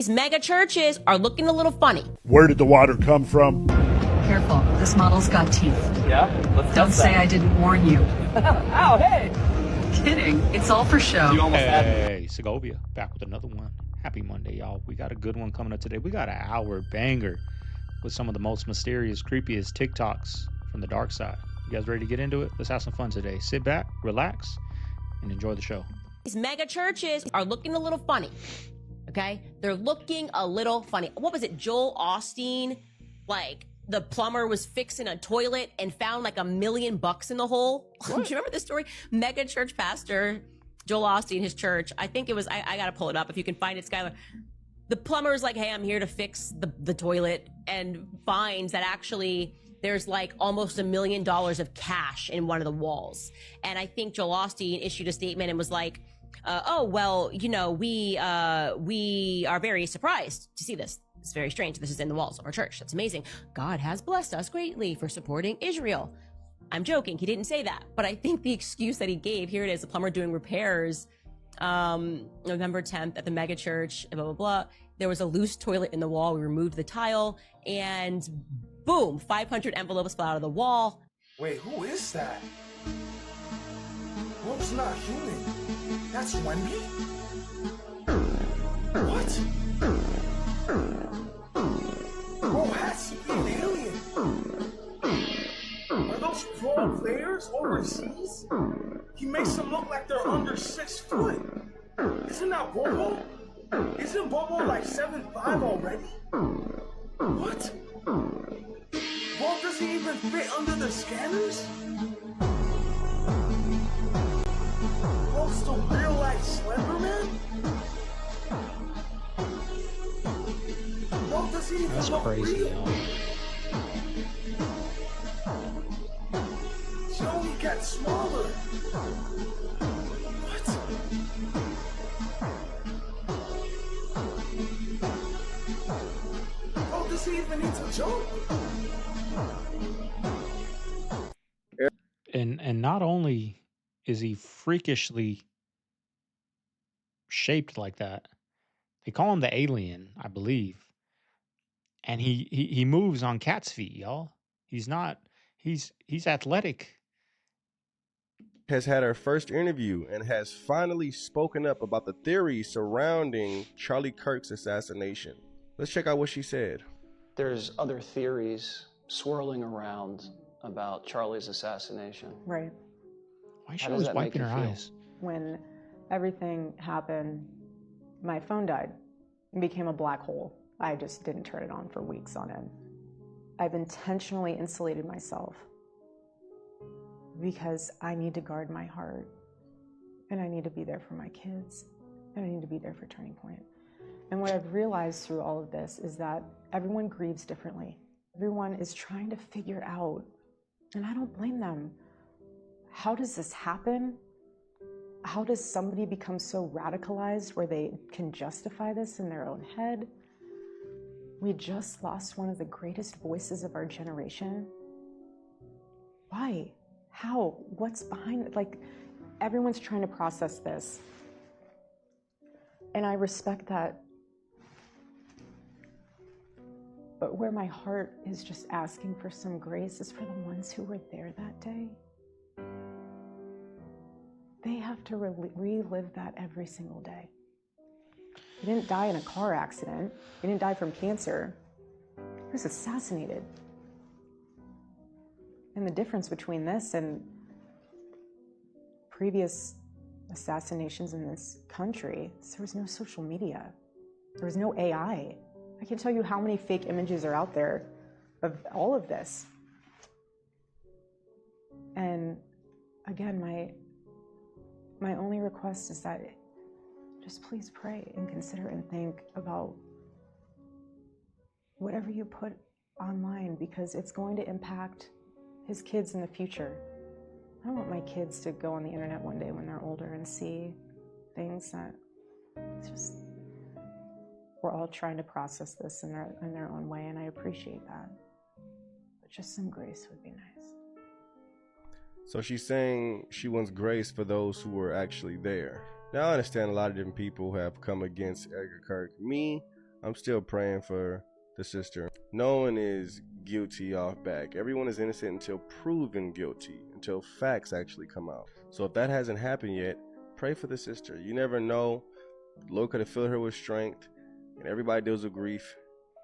These mega churches are looking a little funny. Where did the water come from? Careful, this model's got teeth. Yeah? Let's Don't say I didn't warn you. Ow, hey! Kidding, it's all for show. You almost had me. Hey, Segovia, back with another one. Happy Monday, y'all. We got a good one coming up today. We got an hour banger with some of the most mysterious, creepiest TikToks from the dark side. You guys ready to get into it? Let's have some fun today. Sit back, relax, and enjoy the show. These mega churches are looking a little funny. Okay? They're looking a little funny. What was it? Joel Osteen, like the plumber was fixing a toilet and found like $1 million in the hole. Do you remember this story? Mega church pastor Joel Osteen, his church. I think it was, I gotta pull it up if you can find it, Skylar. The plumber is like, hey, I'm here to fix the toilet, and finds that actually there's like almost $1 million of cash in one of the walls. And I think Joel Osteen issued a statement and was like, oh, well, you know, we are very surprised to see this. It's very strange. This is in the walls of our church. That's amazing. God has blessed us greatly for supporting Israel. I'm joking. He didn't say that. But I think the excuse that he gave, here it is, the plumber doing repairs, November 10th at the mega church, blah, blah, blah. There was a loose toilet in the wall. We removed the tile, and boom, 500 envelopes fell out of the wall. Wait, who is that? Hope's not human. That's Wendy? What? Bro, has he be an alien? Are those pro players overseas? He makes them look like they're under 6 foot. Isn't that Bobo? Isn't Bobo like 7'5" already? What? Bro, does he even fit under the scanners? Bro's the real life Slenderman? Bro, does he even That's look crazy, real? y'all. He only gets smaller. What? Bro, does he even need to jump? And not only is he freakishly shaped like that, they call him the alien, I believe. And he moves on cat's feet, y'all. He's athletic. Has had her first interview and has finally spoken up about the theories surrounding Charlie Kirk's assassination. Let's check out what she said. There's other theories swirling around about Charlie's assassination. Right. Why is she How does always that make wiping you her feel? eyes? When everything happened, my phone died. It became a black hole. I just didn't turn it on for weeks on end. I've intentionally insulated myself because I need to guard my heart, and I need to be there for my kids, and I need to be there for Turning Point. And what I've realized through all of this is that everyone grieves differently. Everyone is trying to figure out, and I don't blame them, how does this happen? How does somebody become so radicalized where they can justify this in their own head? We just lost one of the greatest voices of our generation. Why? How? What's behind it? Like, everyone's trying to process this. And I respect that. But where my heart is just asking for some grace is for the ones who were there that day. They have to relive that every single day. He didn't die in a car accident. He didn't die from cancer. He was assassinated. And the difference between this and previous assassinations in this country is there was no social media. There was no AI. I can tell you how many fake images are out there of all of this. And again, my only request is that just please pray and consider and think about whatever you put online, because it's going to impact his kids in the future. I don't want my kids to go on the internet one day when they're older and see things that it's just, we're all trying to process this in their own way, and I appreciate that. But just some grace would be nice. So she's saying she wants grace for those who were actually there. Now I understand a lot of different people have come against Edgar Kirk. Me, I'm still praying for the sister. No one is guilty off back. Everyone is innocent until proven guilty, until facts actually come out. So if that hasn't happened yet, pray for the sister. You never know. The Lord could have filled her with strength, and everybody deals with grief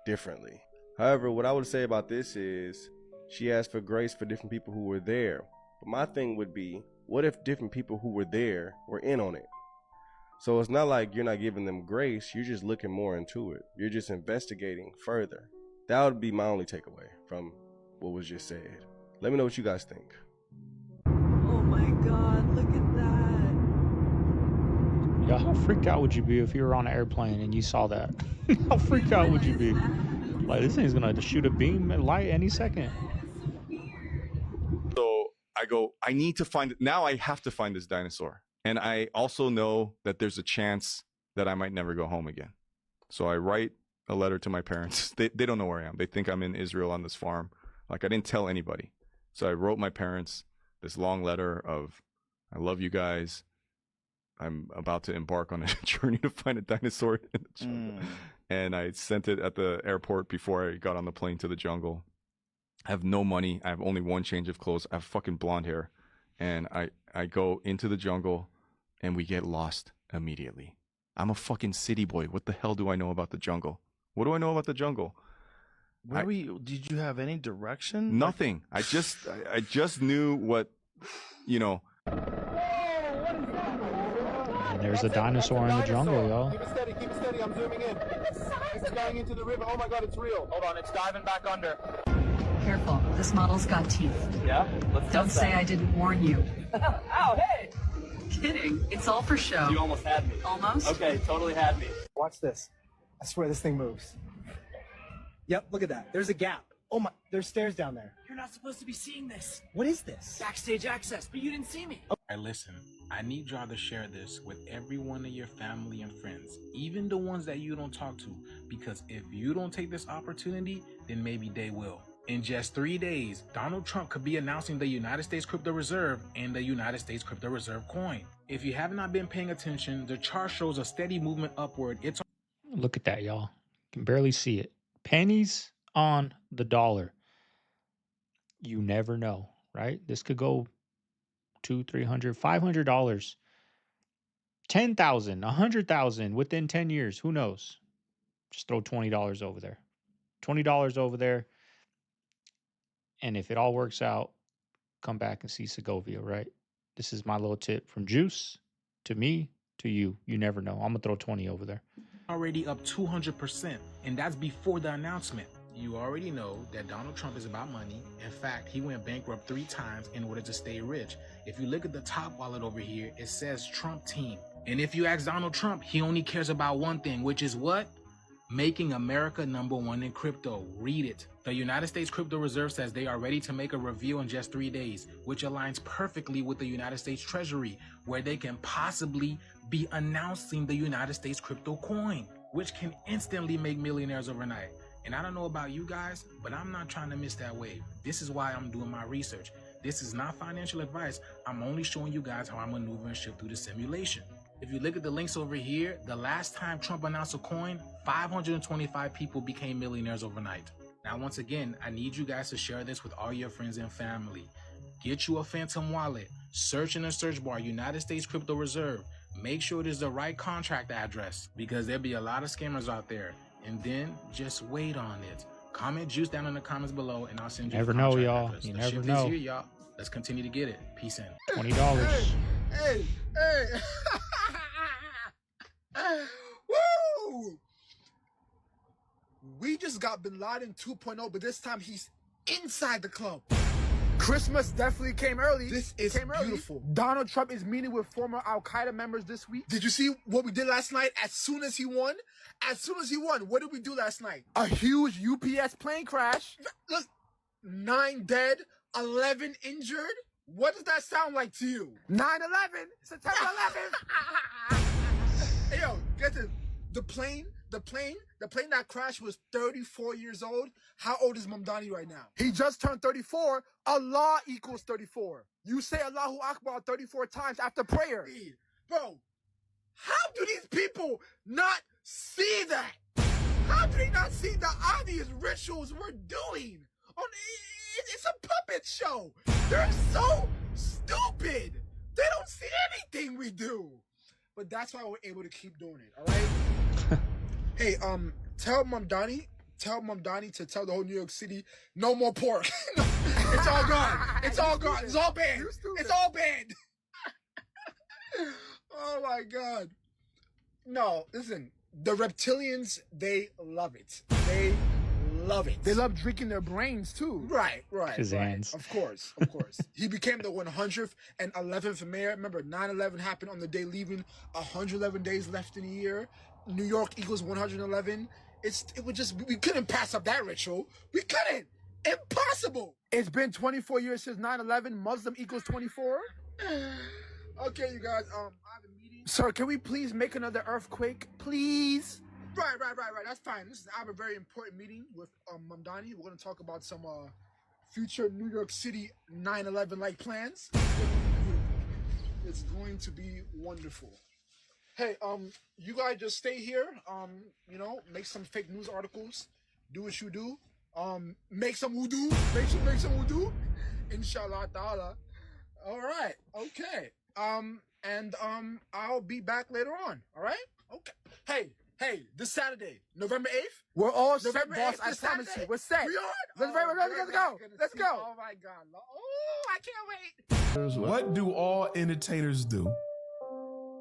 differently. However, what I would say about this is she asked for grace for different people who were there. But my thing would be, what if different people who were there were in on it? So it's not like you're not giving them grace, you're just looking more into it. You're just investigating further. That would be my only takeaway from what was just said. Let me know what you guys think. Oh my God, look at that. Yeah, how freaked out would you be if you were on an airplane and you saw that? How freaked out would you be? Like, this thing's gonna shoot a beam of light any second. So I go, I need to find it. Now I have to find this dinosaur. And I also know that there's a chance that I might never go home again. So I write a letter to my parents. They don't know where I am. They think I'm in Israel on this farm. Like, I didn't tell anybody. So I wrote my parents this long letter of, I love you guys. I'm about to embark on a journey to find a dinosaur in the jungle. And I sent it at the airport before I got on the plane to the jungle. I have no money. I have only one change of clothes. I have fucking blonde hair. And I go into the jungle and we get lost immediately. I'm a fucking city boy. What the hell do I know about the jungle? What do I know about the jungle? Where were you? Did you have any direction? Nothing. I just knew what, you know. And there's a dinosaur in the jungle, y'all. Keep it steady, I'm zooming in. It's going into the river. Oh my God, it's real. Hold on, it's diving back under. Careful, this model's got teeth. Yeah? Let's Don't say I didn't warn you. Ow, hey! Kidding, it's all for show. You almost had me. Almost? Okay, totally had me. Watch this. I swear this thing moves. Yep, look at that. There's a gap. Oh my, there's stairs down there. You're not supposed to be seeing this. What is this? Backstage access, but you didn't see me. Hey, listen, I need y'all to share this with every one of your family and friends, even the ones that you don't talk to, because if you don't take this opportunity, then maybe they will. In just 3 days, Donald Trump could be announcing the United States Crypto Reserve and the United States Crypto Reserve coin. If you have not been paying attention, the chart shows a steady movement upward. It's Look at that, y'all. You can barely see it. Pennies on the dollar. You never know, right? This could go $200, $300, $500, $10,000, $100,000 within 10 years. Who knows? Just throw $20 over there. $20 over there. And if it all works out, come back and see Segovia, right? This is my little tip from Juice to me to you. You never know. I'm going to throw 20 over there. already up 200%, and that's before the announcement. You already know that Donald Trump is about money. In fact, he went bankrupt 3 times in order to stay rich. If you look at the top wallet over here, it says Trump team. And if you ask Donald Trump, he only cares about one thing, which is what? Making America #1 in crypto. Read it. The United States Crypto Reserve says they are ready to make a reveal in just 3 days, which aligns perfectly with the United States Treasury, where they can possibly be announcing the United States crypto coin, which can instantly make millionaires overnight. And I don't know about you guys, but I'm not trying to miss that wave. This is why I'm doing my research. This is not financial advice. I'm only showing you guys how I maneuver and shift through the simulation. If you look at the links over here, the last time Trump announced a coin, 525 people became millionaires overnight. Now, once again, I need you guys to share this with all your friends and family. Get you a phantom wallet. Search in the search bar, United States Crypto Reserve. Make sure it is the right contract address, because there'll be a lot of scammers out there. And then just wait on it. Comment Juice down in the comments below, and I'll send you Never the know, contract y'all. address. You The never ship is know. here, y'all. Let's continue to get it. Peace in. $20. Hey. Woo! We just got Bin Laden 2.0, but this time he's inside the club. Christmas definitely came early. This is beautiful. Donald Trump is meeting with former Al-Qaeda members this week. Did you see what we did last night as soon as he won? As soon as he won, what did we do last night? A huge UPS plane crash. Look, 9 dead, 11 injured. What does that sound like to you? 9/11, September 11th. Hey, yo, get this. The plane that crashed was 34 years old. How old is Mamdani right now? He just turned 34. Allah equals 34. You say Allahu Akbar 34 times after prayer. Bro, how do these people not see that? How see the obvious rituals we're doing. It's a puppet show. They're so stupid. They don't see anything we do. But that's why we're able to keep doing it, all right? Hey, tell Mom Donnie to tell the whole New York City, no more pork. It's all gone. It's all gone. It's all banned. It's all banned. Oh my God. No, listen, the reptilians, they love it. They love it. They love drinking their brains too. Right. His hands. Of course. He became the 100th and 11th mayor. Remember, 9/11 happened on the day leaving 111 days left in the year. New York equals 111. We couldn't pass up that ritual. We couldn't. Impossible. It's been 24 years since 9/11. Muslim equals 24. Okay, you guys, I have a meeting. Sir, can we please make another earthquake? Please? Right. That's fine. Listen, I have a very important meeting with Mamdani. We're going to talk about some future New York City 9/11-like plans. It's going to be wonderful. Hey, you guys just stay here. Make some fake news articles. Do what you do. Make some wudu. Make some wudu. Inshallah ta'ala. All right. Okay. I'll be back later on. All right? Okay. Hey, this Saturday, November 8th. We're all set, November boss. 8th, I this promise Saturday? you. We're set. We on? Let's go. Let's go. Oh my God. Oh, I can't wait. What do all entertainers do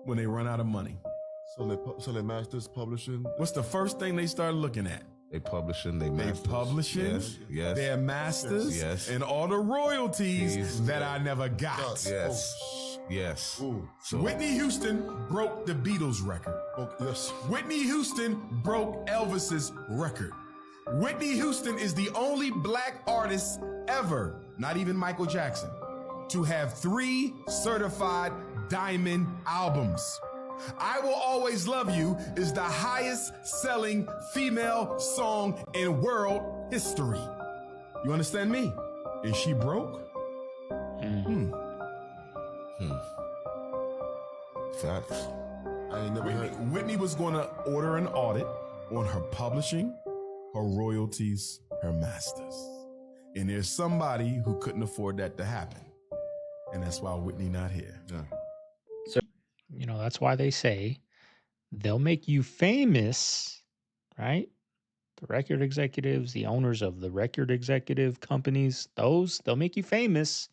when they run out of money? So they masters publishing. What's the first thing they start looking at? They publishing. They publishing. Yes. They're masters. Yes. And all the royalties that I never got. Yes. So Whitney Houston broke the Beatles record. Yes. Whitney Houston broke Elvis's record. Whitney Houston is the only black artist ever, not even Michael Jackson, to have 3 certified diamond albums. I Will Always Love You is the highest selling female song in world history. You understand me? And she broke? Facts. I ain't never heard. Whitney was going to order an audit on her publishing, her royalties, her masters. And there's somebody who couldn't afford that to happen. And that's why Whitney not here. So, that's why they say they'll make you famous, right? The record executives, the owners of the record executive companies, they'll make you famous,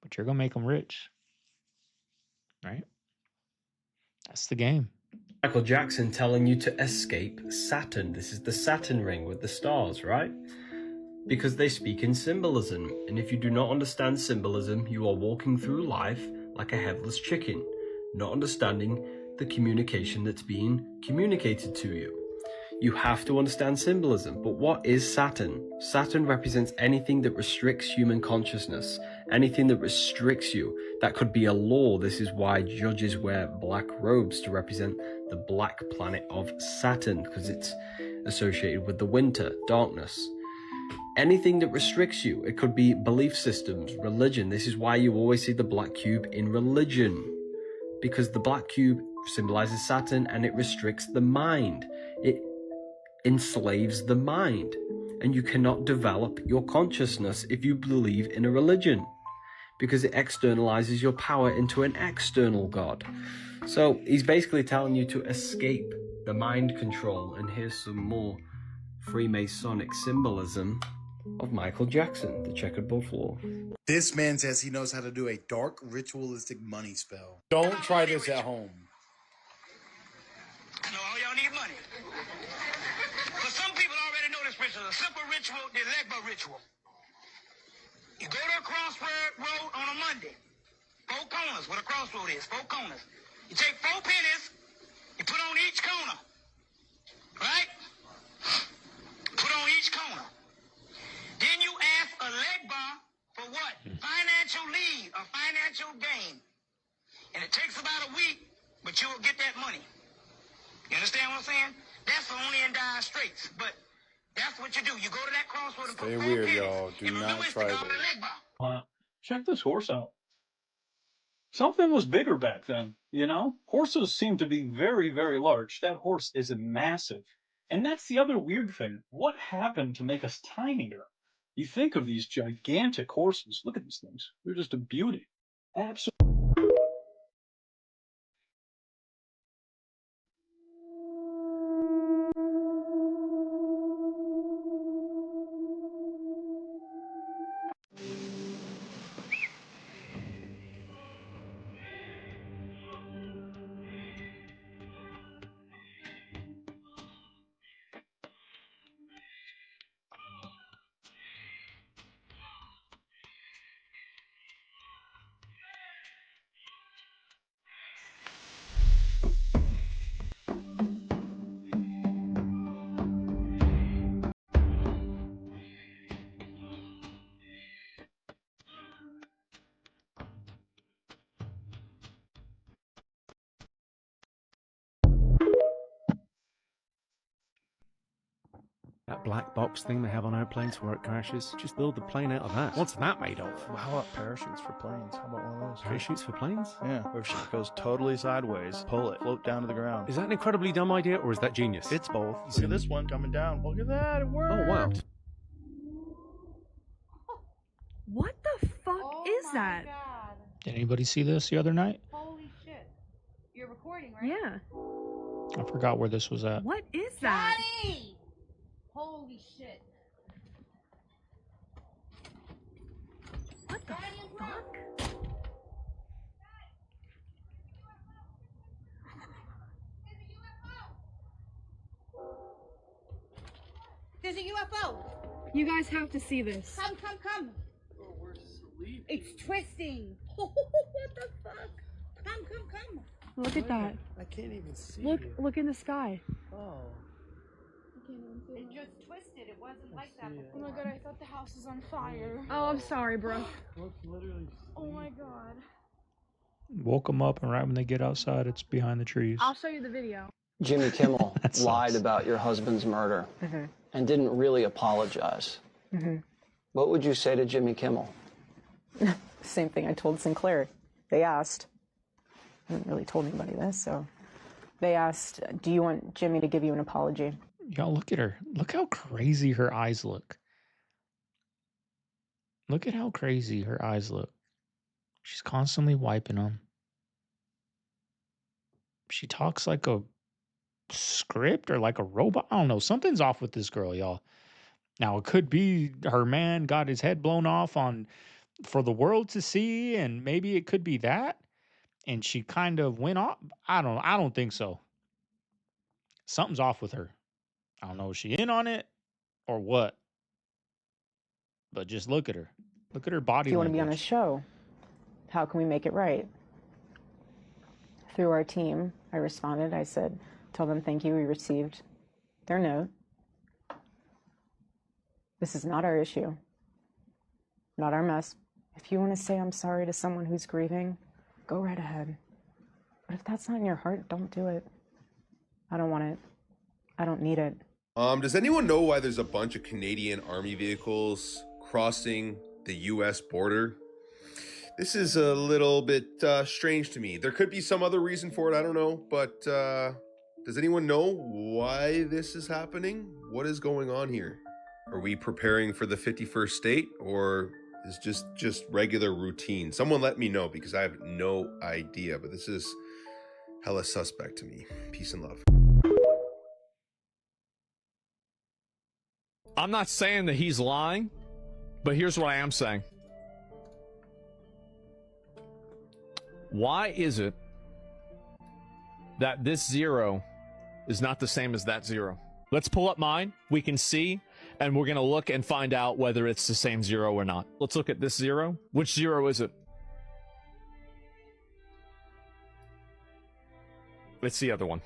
but you're going to make them rich, right? That's the game. Michael Jackson telling you to escape Saturn. This is the Saturn ring with the stars, right? Because they speak in symbolism, and if you do not understand symbolism, you are walking through life like a headless chicken, not understanding the communication that's being communicated to you. You have to understand symbolism, but what is Saturn? Saturn represents anything that restricts human consciousness, anything that restricts you. That could be a law. This is why judges wear black robes to represent the black planet of Saturn, because it's associated with the winter, darkness. Anything that restricts you. It could be belief systems, religion. This is why you always see the black cube in religion, because the black cube symbolizes Saturn and it restricts the mind. It enslaves the mind, and you cannot develop your consciousness if you believe in a religion, because it externalizes your power into an external god. So he's basically telling you to escape the mind control, and here's some more Freemasonic symbolism of Michael Jackson, the checkerboard floor. This man says he knows how to do a dark ritualistic money spell. Don't try this at home. No, y'all need money. But some people already know this ritual. A simple ritual, the Legba ritual. You go to a crossroad road on a Monday. 4 corners, what a crossroad is, 4 corners. You take 4 pennies, you put on each corner. Right? Put on each corner. Then you ask a Legba for what? Financial lead or financial gain. And it takes about a week, but you'll get that money. You understand what I'm saying? That's only in dire straits, but that's what you do. You go to that crossroad and Stay put 4 weird, pennies, y'all. Do and not remember it's try the God of this. the Legba. Wow. Check this horse out. Something was bigger back then, Horses seem to be very, very large. That horse is massive. And that's the other weird thing. What happened to make us tinier? You think of these gigantic horses. Look at these things. They're just a beauty. Absolutely. That black box thing they have on airplanes where it crashes, just build the plane out of that. What's that made of? Well, how about parachutes for planes? How about one of those? Parachutes for planes? Yeah, where if shit goes totally sideways, pull it, float down to the ground. Is that an incredibly dumb idea, or is that genius? It's both. Look at this one coming down. Look at that, it worked. Oh, wow. What the fuck is that? Did anybody see this the other night? Holy shit. You're recording, right? Yeah. I forgot where this was at. What is that? Daddy! Holy shit. What the fuck? There's a UFO. You guys have to see this. Come, come, come. Oh, we're sleeping. It's twisting. What the fuck? Come, come, come. Look at that. I can't even see Look in the sky. Oh. It just twisted. It wasn't like that before. Oh my god, I thought the house was on fire. Oh, I'm sorry, bro. Oh my god. Woke them up, and right when they get outside, it's behind the trees. I'll show you the video. Jimmy Kimmel That sucks. lied about your husband's murder and didn't really apologize. What would you say to Jimmy Kimmel? Same thing I told Sinclair. They asked, I haven't really told anybody this, so they asked, do you want Jimmy to give you an apology? Y'all, look at her. Look how crazy her eyes look. Look at how crazy her eyes look. She's constantly wiping them. She talks like a script or like a robot. I don't know. Something's off with this girl, y'all. Now, it could be her man got his head blown off for the world to see, and maybe it could be that. And she kind of went off. I don't think so. Something's off with her. I don't know if she in on it or what. But just look at her. Look at her body If you want to be on a language. show, how can we make it right? Through our team, I responded. I said, tell them thank you. We received their note. This is not our issue, not our mess. If you want to say I'm sorry to someone who's grieving, go right ahead. But if that's not in your heart, don't do it. I don't want it. I don't need it. Does anyone know why there's a bunch of Canadian Army vehicles crossing the U.S. border? This is a little bit strange to me. There could be some other reason for it, I don't know. But does anyone know why this is happening? What is going on here? Are we preparing for the 51st state, or is just regular routine? Someone let me know, because I have no idea. But this is hella suspect to me. Peace and love. I'm not saying that he's lying, but here's what I am saying. Why is it that this 0 is not the same as that 0? Let's pull up mine. We can see, and we're going to look and find out whether it's the same 0 or not. Let's look at this 0. Which 0 is it? It's the other one.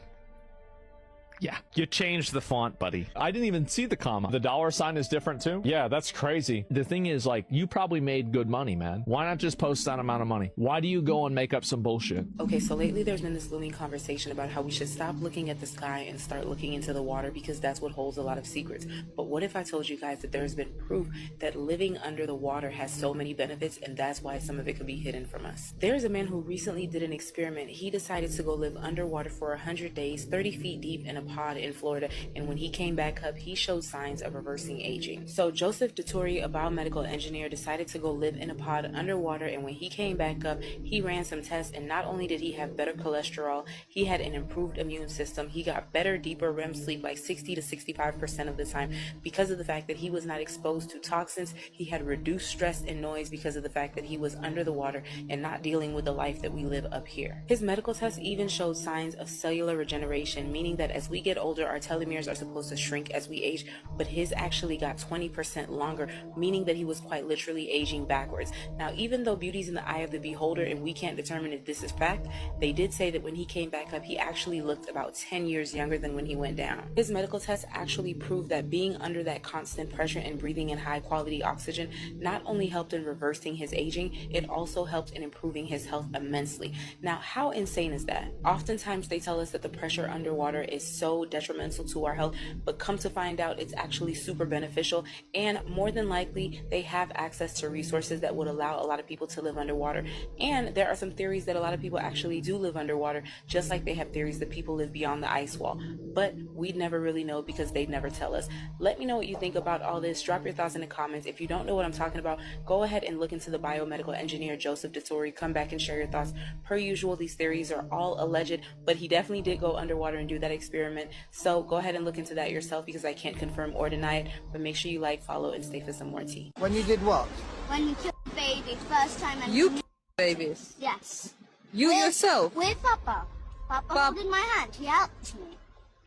Yeah, you changed the font, buddy. I didn't even see the comma. The $sign is different too? Yeah, that's crazy. The thing is, like, you probably made good money, man. Why not just post that amount of money? Why do you go and make up some bullshit? Okay, so lately there's been this looming conversation about how we should stop looking at the sky and start looking into the water, because that's what holds a lot of secrets. But what if I told you guys that there's been proof that living under the water has so many benefits, and that's why some of it could be hidden from us? There's a man who recently did an experiment. He decided to go live underwater for 100 days, 30 feet deep in a pod in Florida, and when he came back up, he showed signs of reversing aging. So Joseph Dettori, a biomedical engineer, decided to go live in a pod underwater, and when he came back up, he ran some tests, and not only did he have better cholesterol, he had an improved immune system. He got better, deeper REM sleep, like 60 to 65% of the time, because of the fact that he was not exposed to toxins. He had reduced stress and noise because of the fact that he was under the water and not dealing with the life that we live up here. His medical tests even showed signs of cellular regeneration, meaning that as we get older, our telomeres are supposed to shrink as we age, but his actually got 20% longer, meaning that he was quite literally aging backwards. Now, even though beauty's in the eye of the beholder and we can't determine if this is fact, they did say that when he came back up, he actually looked about 10 years younger than when he went down. His medical tests actually proved that being under that constant pressure and breathing in high quality oxygen not only helped in reversing his aging, it also helped in improving his health immensely. Now, how insane is that? Oftentimes they tell us that the pressure underwater is so detrimental to our health, but come to find out it's actually super beneficial, and more than likely they have access to resources that would allow a lot of people to live underwater. And there are some theories that a lot of people actually do live underwater, just like they have theories that people live beyond the ice wall, but we'd never really know because they'd never tell us. Let me know what you think about all this. Drop your thoughts in the comments. If you don't know what I'm talking about, go ahead and look into the biomedical engineer Joseph Dettori. Come back and share your thoughts. Per usual, these theories are all alleged, but he definitely did go underwater and do that experiment. So go ahead and look into that yourself, because I can't confirm or deny it. But make sure you like, follow, and stay for some more tea. When you did what? When you killed baby first time. And You killed babies? Yes. You yourself? With Papa. Papa holding my hand. He helped me.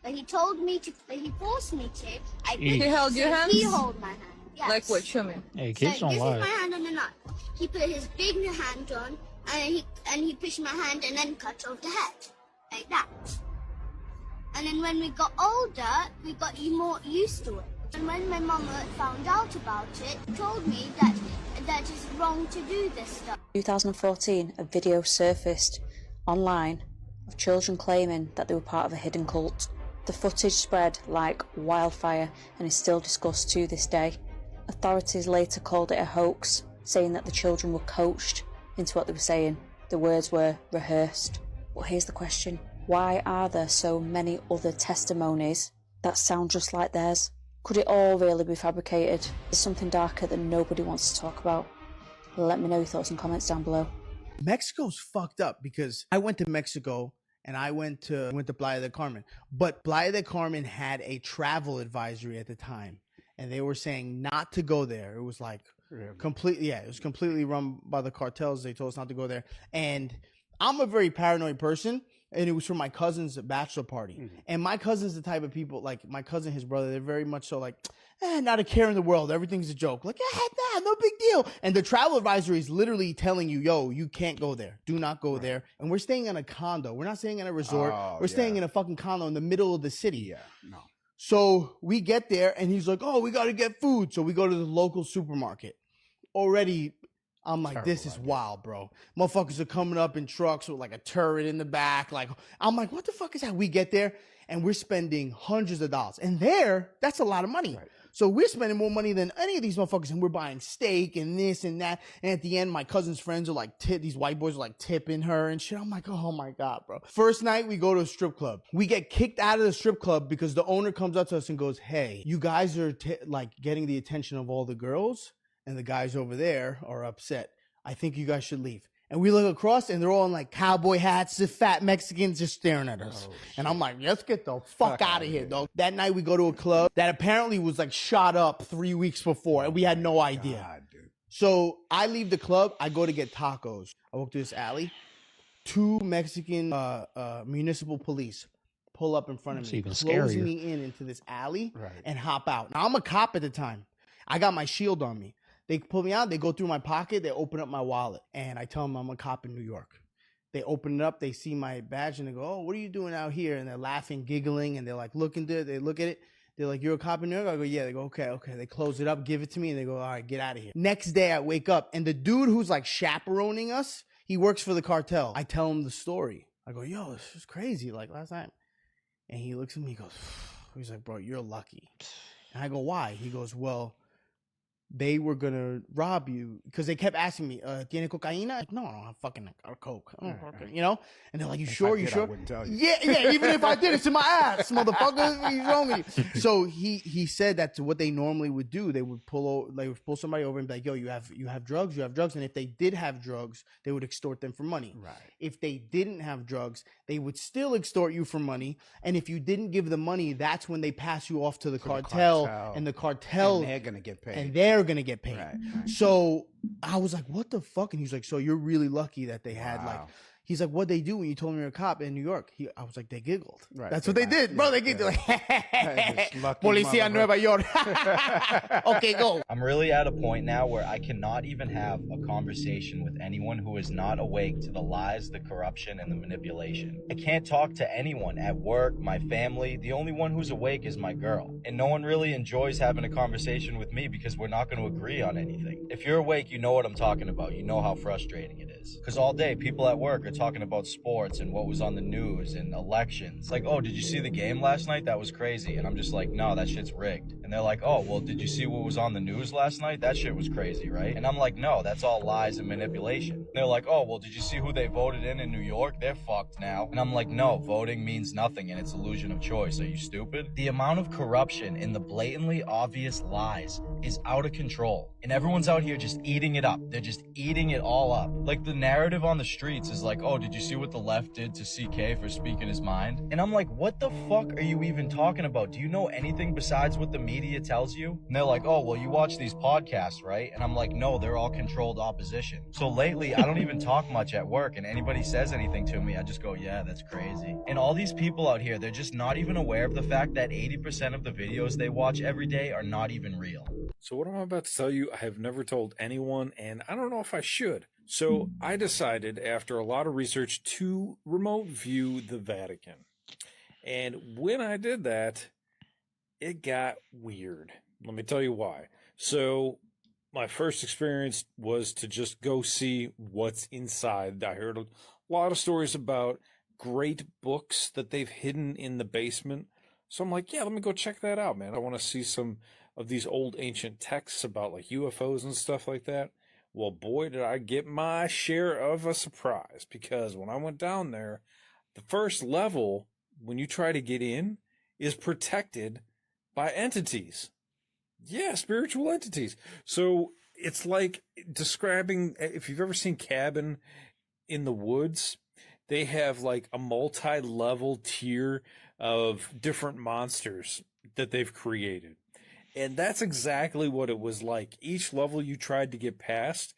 But he told me to, but he forced me to. He held your hand? He held my hand. Yes. Like what? Show me. Hey, kids So don't this lie. is my hand on the knife. He put his big hand on, and he pushed my hand and then cut off the head. Like that. And then when we got older, we got more used to it. And when my mama found out about it, told me that it's wrong to do this stuff. 2014, a video surfaced online of children claiming that they were part of a hidden cult. The footage spread like wildfire and is still discussed to this day. Authorities later called it a hoax, saying that the children were coached into what they were saying. The words were rehearsed. But here's the question: why are there so many other testimonies that sound just like theirs? Could it all really be fabricated? There's something darker that nobody wants to talk about. Let me know your thoughts and comments down below. Mexico's fucked up because I went to Mexico and I went to Playa del Carmen, but Playa del Carmen had a travel advisory at the time, and they were saying not to go there. It was like completely, it was completely run by the cartels. They told us not to go there, and I'm a very paranoid person. And it was for my cousin's bachelor party. And my cousin's the type of people, like my cousin, his brother, they're very much so like, not a care in the world. Everything's a joke. Like, no big deal. And the travel advisory is literally telling you, yo, you can't go there. Do not go there. And we're staying in a condo. We're not staying in a resort. We're staying in a fucking condo in the middle of the city. Yeah, no. So we get there and he's like, oh, we got to get food. So we go to the local supermarket. Already, I'm like, this is wild, bro. Motherfuckers are coming up in trucks with like a turret in the back. Like, I'm like, what the fuck is that? We get there and we're spending hundreds of dollars. And there, that's a lot of money. Right. So we're spending more money than any of these motherfuckers, and we're buying steak and this and that. And at the end, my cousin's friends are like, these white boys are like tipping her and shit. I'm like, oh my God, bro. First night, we go to a strip club. We get kicked out of the strip club because the owner comes up to us and goes, hey, you guys are like getting the attention of all the girls, and the guys over there are upset. I think you guys should leave. And we look across and they're all in like cowboy hats, the fat Mexicans just staring at us. And I'm like, let's get the fuck out of here, dog. That night we go to a club that apparently was like shot up 3 weeks before and we had no idea. So I leave the club, I go to get tacos. I walk through this alley. 2 Mexican municipal police pull up in front of me, close me into this alley and hop out. Now I'm a cop at the time. I got my shield on me. They pull me out, they go through my pocket, they open up my wallet, and I tell them I'm a cop in New York. They open it up, they see my badge, and they go, oh, what are you doing out here? And they're laughing, giggling, and they're like, look at it. They're like, you're a cop in New York? I go, yeah. They go, okay. They close it up, give it to me, and they go, all right, get out of here. Next day, I wake up, and the dude who's like chaperoning us, he works for the cartel. I tell him the story. I go, yo, this is crazy, like last time. And he looks at me, he goes, he's like, bro, you're lucky. And I go, why? He goes, well, they were gonna rob you because they kept asking me, "Tiene cocaína?" Like, no, I don't have fucking coke. I don't fucking, you know? And they're like, "You sure? You sure?" wouldn't tell you. Yeah. Even if I did, it's in my ass, motherfucker. What you wrong with you? So he said that what they normally would do, they would pull somebody over and be like, "Yo, you have drugs, you have drugs." And if they did have drugs, they would extort them for money. Right. If they didn't have drugs, they would still extort you for money. And if you didn't give the money, that's when they pass you off to the cartel, and the cartel, and they're gonna get paid. And they're gonna get paid. Right. So I was like, "What the fuck?" And he's like, "So you're really lucky that they had like." Wow. He's like, "What'd they do when you told me you're a cop in New York?" I was like, "They giggled." Right. That's what they did, bro. They giggled like, "Policía Nueva York." Okay, go. I'm really at a point now where I cannot even have a conversation with anyone who is not awake to the lies, the corruption, and the manipulation. I can't talk to anyone at work, my family. The only one who's awake is my girl. And no one really enjoys having a conversation with me because we're not going to agree on anything. If you're awake, you know what I'm talking about. You know how frustrating it is. Because all day, people at work are talking about sports and what was on the news and elections. Like, "Oh, did you see the game last night? That was crazy." And I'm just like, "No, that shit's rigged." And they're like, "Oh, well, did you see what was on the news last night? That shit was crazy, right?" And I'm like, "No, that's all lies and manipulation." And they're like, "Oh, well, did you see who they voted in New York? They're fucked now." And I'm like, "No, voting means nothing and it's illusion of choice. Are you stupid?" The amount of corruption and the blatantly obvious lies is out of control. And everyone's out here just eating it up. They're just eating it all up. Like, the narrative on the streets is like, "Oh, did you see what the left did to CK for speaking his mind?" And I'm like, what the fuck are you even talking about? Do you know anything besides what the media tells you? And they're like, "Oh, well, you watch these podcasts, right?" And I'm like, "No, they're all controlled opposition." So lately, I don't even talk much at work, and anybody says anything to me, I just go, "Yeah, that's crazy." And all these people out here, they're just not even aware of the fact that 80% of the videos they watch every day are not even real. So what I'm about to tell you, I have never told anyone, and I don't know if I should. So I decided, after a lot of research, to remote view the Vatican. And when I did that, it got weird. Let me tell you why. So my first experience was to just go see what's inside. I heard a lot of stories about great books that they've hidden in the basement. So I'm like, yeah, let me go check that out, man. I want to see some of these old ancient texts about like UFOs and stuff like that. Well, boy, did I get my share of a surprise, because when I went down there, the first level, when you try to get in, is protected by entities. Yeah, spiritual entities. So it's like describing, if you've ever seen Cabin in the Woods, they have like a multi-level tier of different monsters that they've created. And that's exactly what it was like. Each level you tried to get past,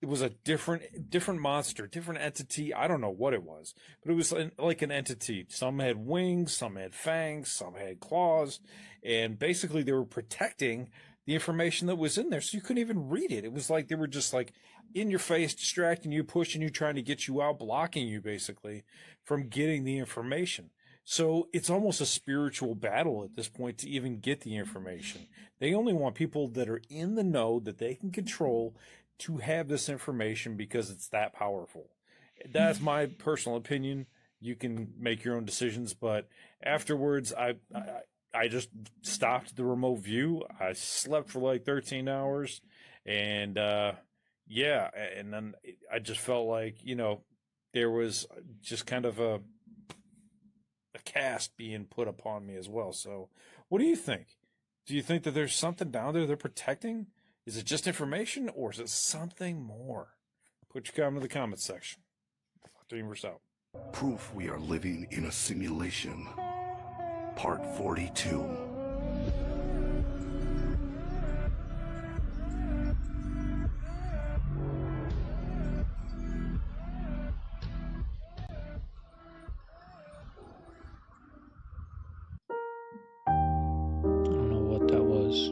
it was a different monster, different entity. I don't know what it was, but it was like an entity. Some had wings, some had fangs, some had claws. And basically they were protecting the information that was in there, so you couldn't even read it. It was like they were just like in your face, distracting you, pushing you, trying to get you out, blocking you basically from getting the information. So it's almost a spiritual battle at this point to even get the information. They only want people that are in the know, that they can control, to have this information because it's that powerful. That's my personal opinion. You can make your own decisions, but afterwards I just stopped the remote view. I slept for like 13 hours and yeah, and then I just felt like, you know, there was just kind of a cast being put upon me as well. So what do you think? Do you think that there's something down there they're protecting? Is it just information, or is it something more? Put your comment in the comment section. Dreamers out. Proof we are living in a simulation. Part 42. I don't know what that was.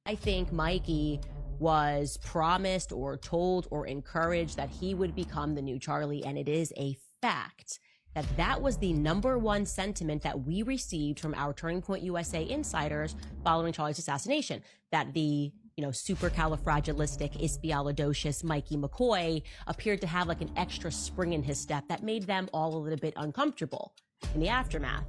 I think Mikey was promised or told or encouraged that he would become the new Charlie, and it is a fact that that was the #1 sentiment that we received from our Turning Point USA insiders following Charlie's assassination, that the supercalifragilisticexpialidocious Mikey McCoy appeared to have like an extra spring in his step that made them all a little bit uncomfortable in the aftermath,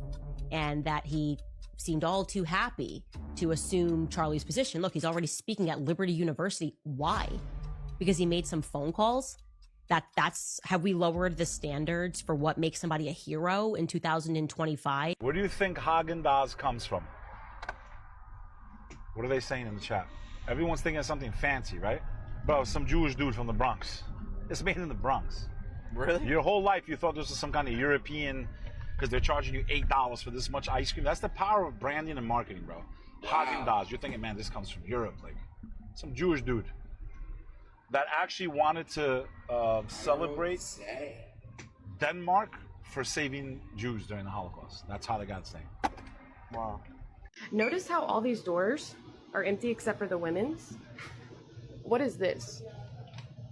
and that he seemed all too happy to assume Charlie's position. Look, he's already speaking at Liberty University. Why? Because he made some phone calls? Have we lowered the standards for what makes somebody a hero in 2025? Where do you think Haagen-Dazs comes from? What are they saying in the chat? Everyone's thinking of something fancy, right? Bro, some Jewish dude from the Bronx. It's made in the Bronx. Really? Your whole life you thought this was some kind of European, because they're charging you $8 for this much ice cream. That's the power of branding and marketing, bro. Haagen-Dazs, you're thinking, man, this comes from Europe. Like, some Jewish dude that actually wanted to celebrate Denmark for saving Jews during the Holocaust. That's how they got its name. Wow. Notice how all these doors are empty except for the women's? What is this?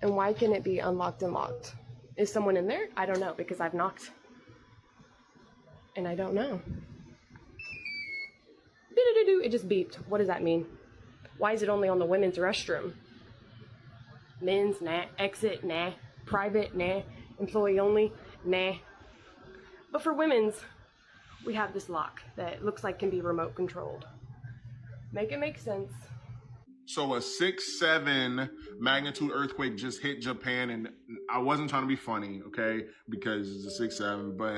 And why can it be unlocked and locked? Is someone in there? I don't know, because I've knocked. And I don't know. It just beeped. What does that mean? Why is it only on the women's restroom? Men's, nah. Exit, nah. Private, nah. Employee only, nah. But for women's, we have this lock that looks like can be remote controlled. Make it make sense. So a 6.7 magnitude earthquake just hit Japan, and I wasn't trying to be funny, okay, because it's a 6.7, but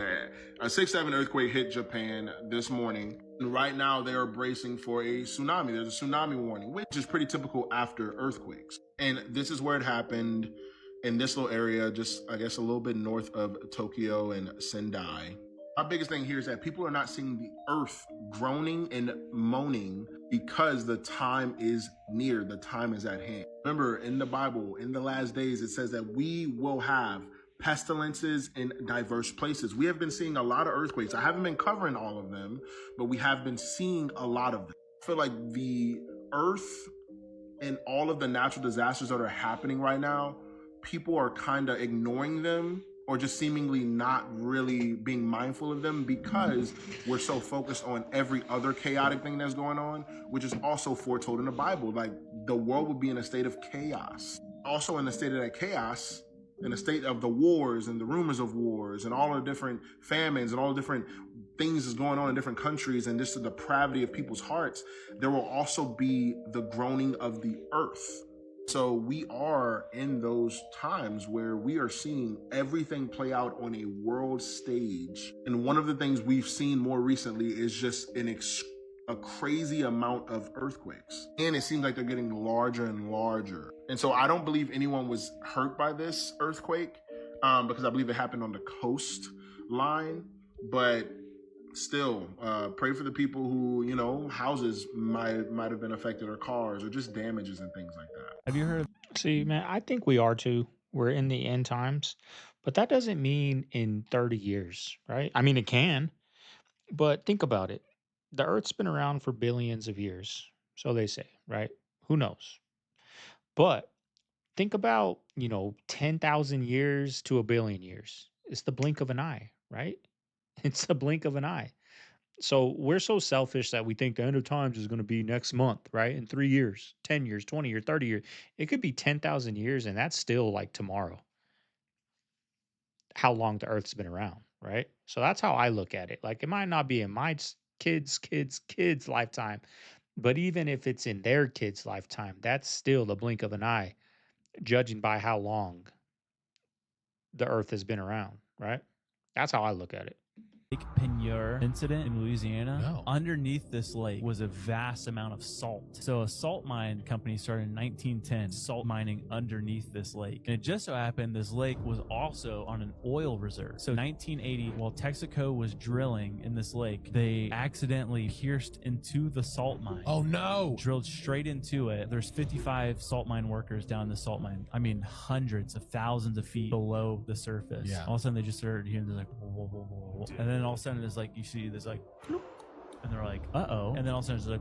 a 6.7 earthquake hit Japan this morning. And right now they are bracing for a tsunami. There's a tsunami warning, which is pretty typical after earthquakes. And this is where it happened, in this little area, just I guess a little bit north of Tokyo and Sendai. My biggest thing here is that people are not seeing the earth groaning and moaning because the time is near, the time is at hand. Remember, in the Bible, in the last days, it says that we will have pestilences in diverse places. We have been seeing a lot of earthquakes. I haven't been covering all of them, but we have been seeing a lot of them. I feel like the earth and all of the natural disasters that are happening right now, people are kind of ignoring them, or just seemingly not really being mindful of them because we're so focused on every other chaotic thing that's going on, which is also foretold in the Bible. Like, the world would be in a state of chaos. Also in the state of that chaos, in the state of the wars and the rumors of wars and all the different famines and all the different things that's going on in different countries and just the depravity of people's hearts, there will also be the groaning of the earth. So we are in those times where we are seeing everything play out on a world stage. And one of the things we've seen more recently is just a crazy amount of earthquakes. And it seems like they're getting larger and larger. And so I don't believe anyone was hurt by this earthquake because I believe it happened on the coastline. But still, pray for the people who, you know, houses might have been affected, or cars, or just damages and things like that. Have you heard? See, man, I think we are too. We're in the end times, but that doesn't mean in 30 years, right? I mean, it can, but think about it. The Earth's been around for billions of years, so they say, right? Who knows? But think about, 10,000 years to a billion years. It's the blink of an eye, right? It's the blink of an eye. So we're so selfish that we think the end of times is going to be next month, right? In 3 years, 10 years, 20 years, 30 years. It could be 10,000 years, and that's still like tomorrow. How long the Earth's been around, right? So that's how I look at it. Like, it might not be in my kids' lifetime, but even if it's in their kids' lifetime, that's still the blink of an eye, judging by how long the Earth has been around, right? That's how I look at it. Lake Peigneur incident in Louisiana. Underneath this lake was a vast amount of salt. So a salt mine company started in 1910 salt mining underneath this lake. And it just so happened this lake was also on an oil reserve. So 1980, while Texaco was drilling in this lake, they accidentally pierced into the salt mine. Oh no! Drilled straight into it. There's 55 salt mine workers down the salt mine. I mean, hundreds of thousands of feet below the surface. Yeah. All of a sudden they just started hearing this like, whoa, whoa, whoa, whoa. And then all of a sudden it's like, you see this like, bloop, and they're like, uh-oh. And then all of a sudden it's like,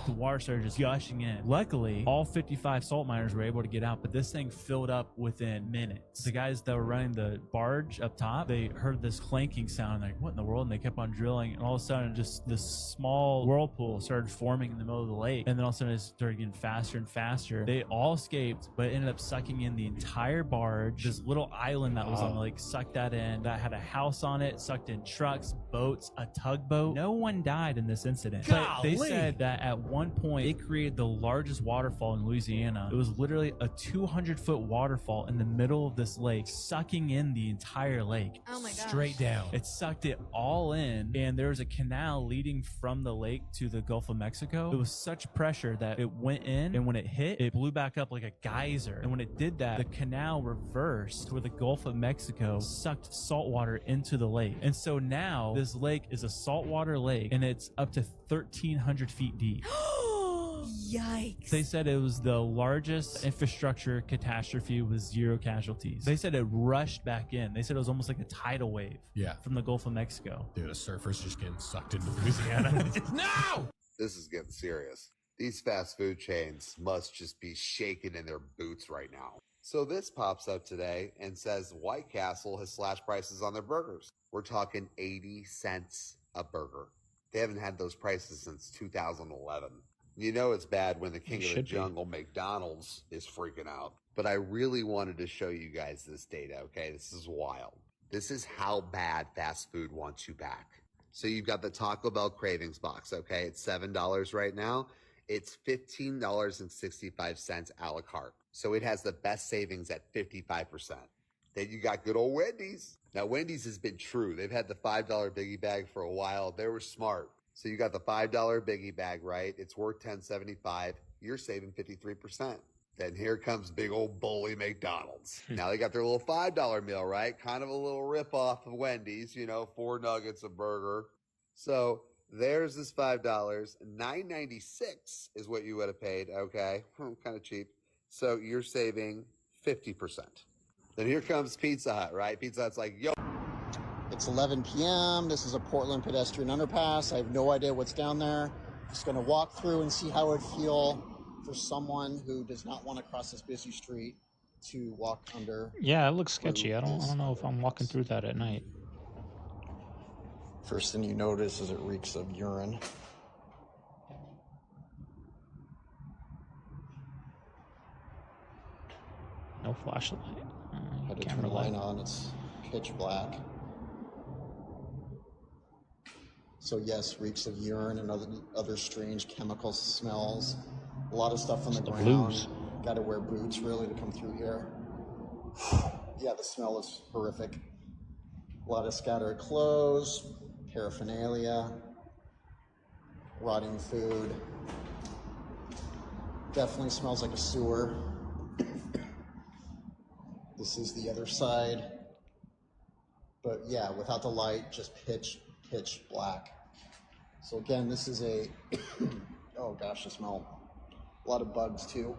The water started just gushing in. Luckily, all 55 salt miners were able to get out, but this thing filled up within minutes. The guys that were running the barge up top, they heard this clanking sound, like, what in the world? And they kept on drilling, and all of a sudden, just this small whirlpool started forming in the middle of the lake, and then all of a sudden, it started getting faster and faster. They all escaped, but it ended up sucking in the entire barge. This little island that was on the lake sucked that in. That had a house on it, sucked in trucks, boats, a tugboat. No one died in this incident. But they said that at one point, it created the largest waterfall in Louisiana. It was literally a 200-foot waterfall in the middle of this lake, sucking in the entire lake. Oh my gosh. Straight down. It sucked it all in, and there was a canal leading from the lake to the Gulf of Mexico. It was such pressure that it went in, and when it hit, it blew back up like a geyser. And when it did that, the canal reversed where the Gulf of Mexico sucked salt water into the lake. And so now this lake is a saltwater lake, and it's up to 1,300 feet deep. Yikes. They said it was the largest infrastructure catastrophe with 0 casualties. They said it rushed back in. They said it was almost like a tidal wave from the Gulf of Mexico. Dude, a surfer's just getting sucked into Louisiana. No! This is getting serious. These fast food chains must just be shaking in their boots right now. So this pops up today and says White Castle has slashed prices on their burgers. We're talking 80 cents a burger. They haven't had those prices since 2011. You know it's bad when the king of the jungle, McDonald's, is freaking out. But I really wanted to show you guys this data, okay? This is wild. This is how bad fast food wants you back. So you've got the Taco Bell Cravings box, okay? It's $7 right now. It's $15.65 a la carte. So it has the best savings at 55%. Then you got good old Wendy's. Now, Wendy's has been true. They've had the $5 biggie bag for a while. They were smart. So you got the $5 biggie bag, right? It's worth $10.75. You're saving 53%. Then here comes big old bully McDonald's. Now they got their little $5 meal, right? Kind of a little rip off of Wendy's, 4 nuggets a burger. So there's this $5. $9.96 is what you would have paid. Okay, kind of cheap. So you're saving 50%. Then here comes Pizza Hut, right? Pizza Hut's like, yo. It's 11 p.m. This is a Portland pedestrian underpass. I have no idea what's down there. Just going to walk through and see how it would feel for someone who does not want to cross this busy street to walk under. Yeah, it looks sketchy. I don't know if I'm walking through that at night. First thing you notice is it reeks of urine. No flashlight. Had to turn the light on. It's pitch black. So yes, reeks of urine and other strange chemical smells. A lot of stuff on the ground. Got to wear boots really to come through here. Yeah, the smell is horrific. A lot of scattered clothes, paraphernalia, rotting food. Definitely smells like a sewer. This is the other side. But yeah, without the light, just pitch black. So again, this is a, oh gosh, the smell. A lot of bugs too.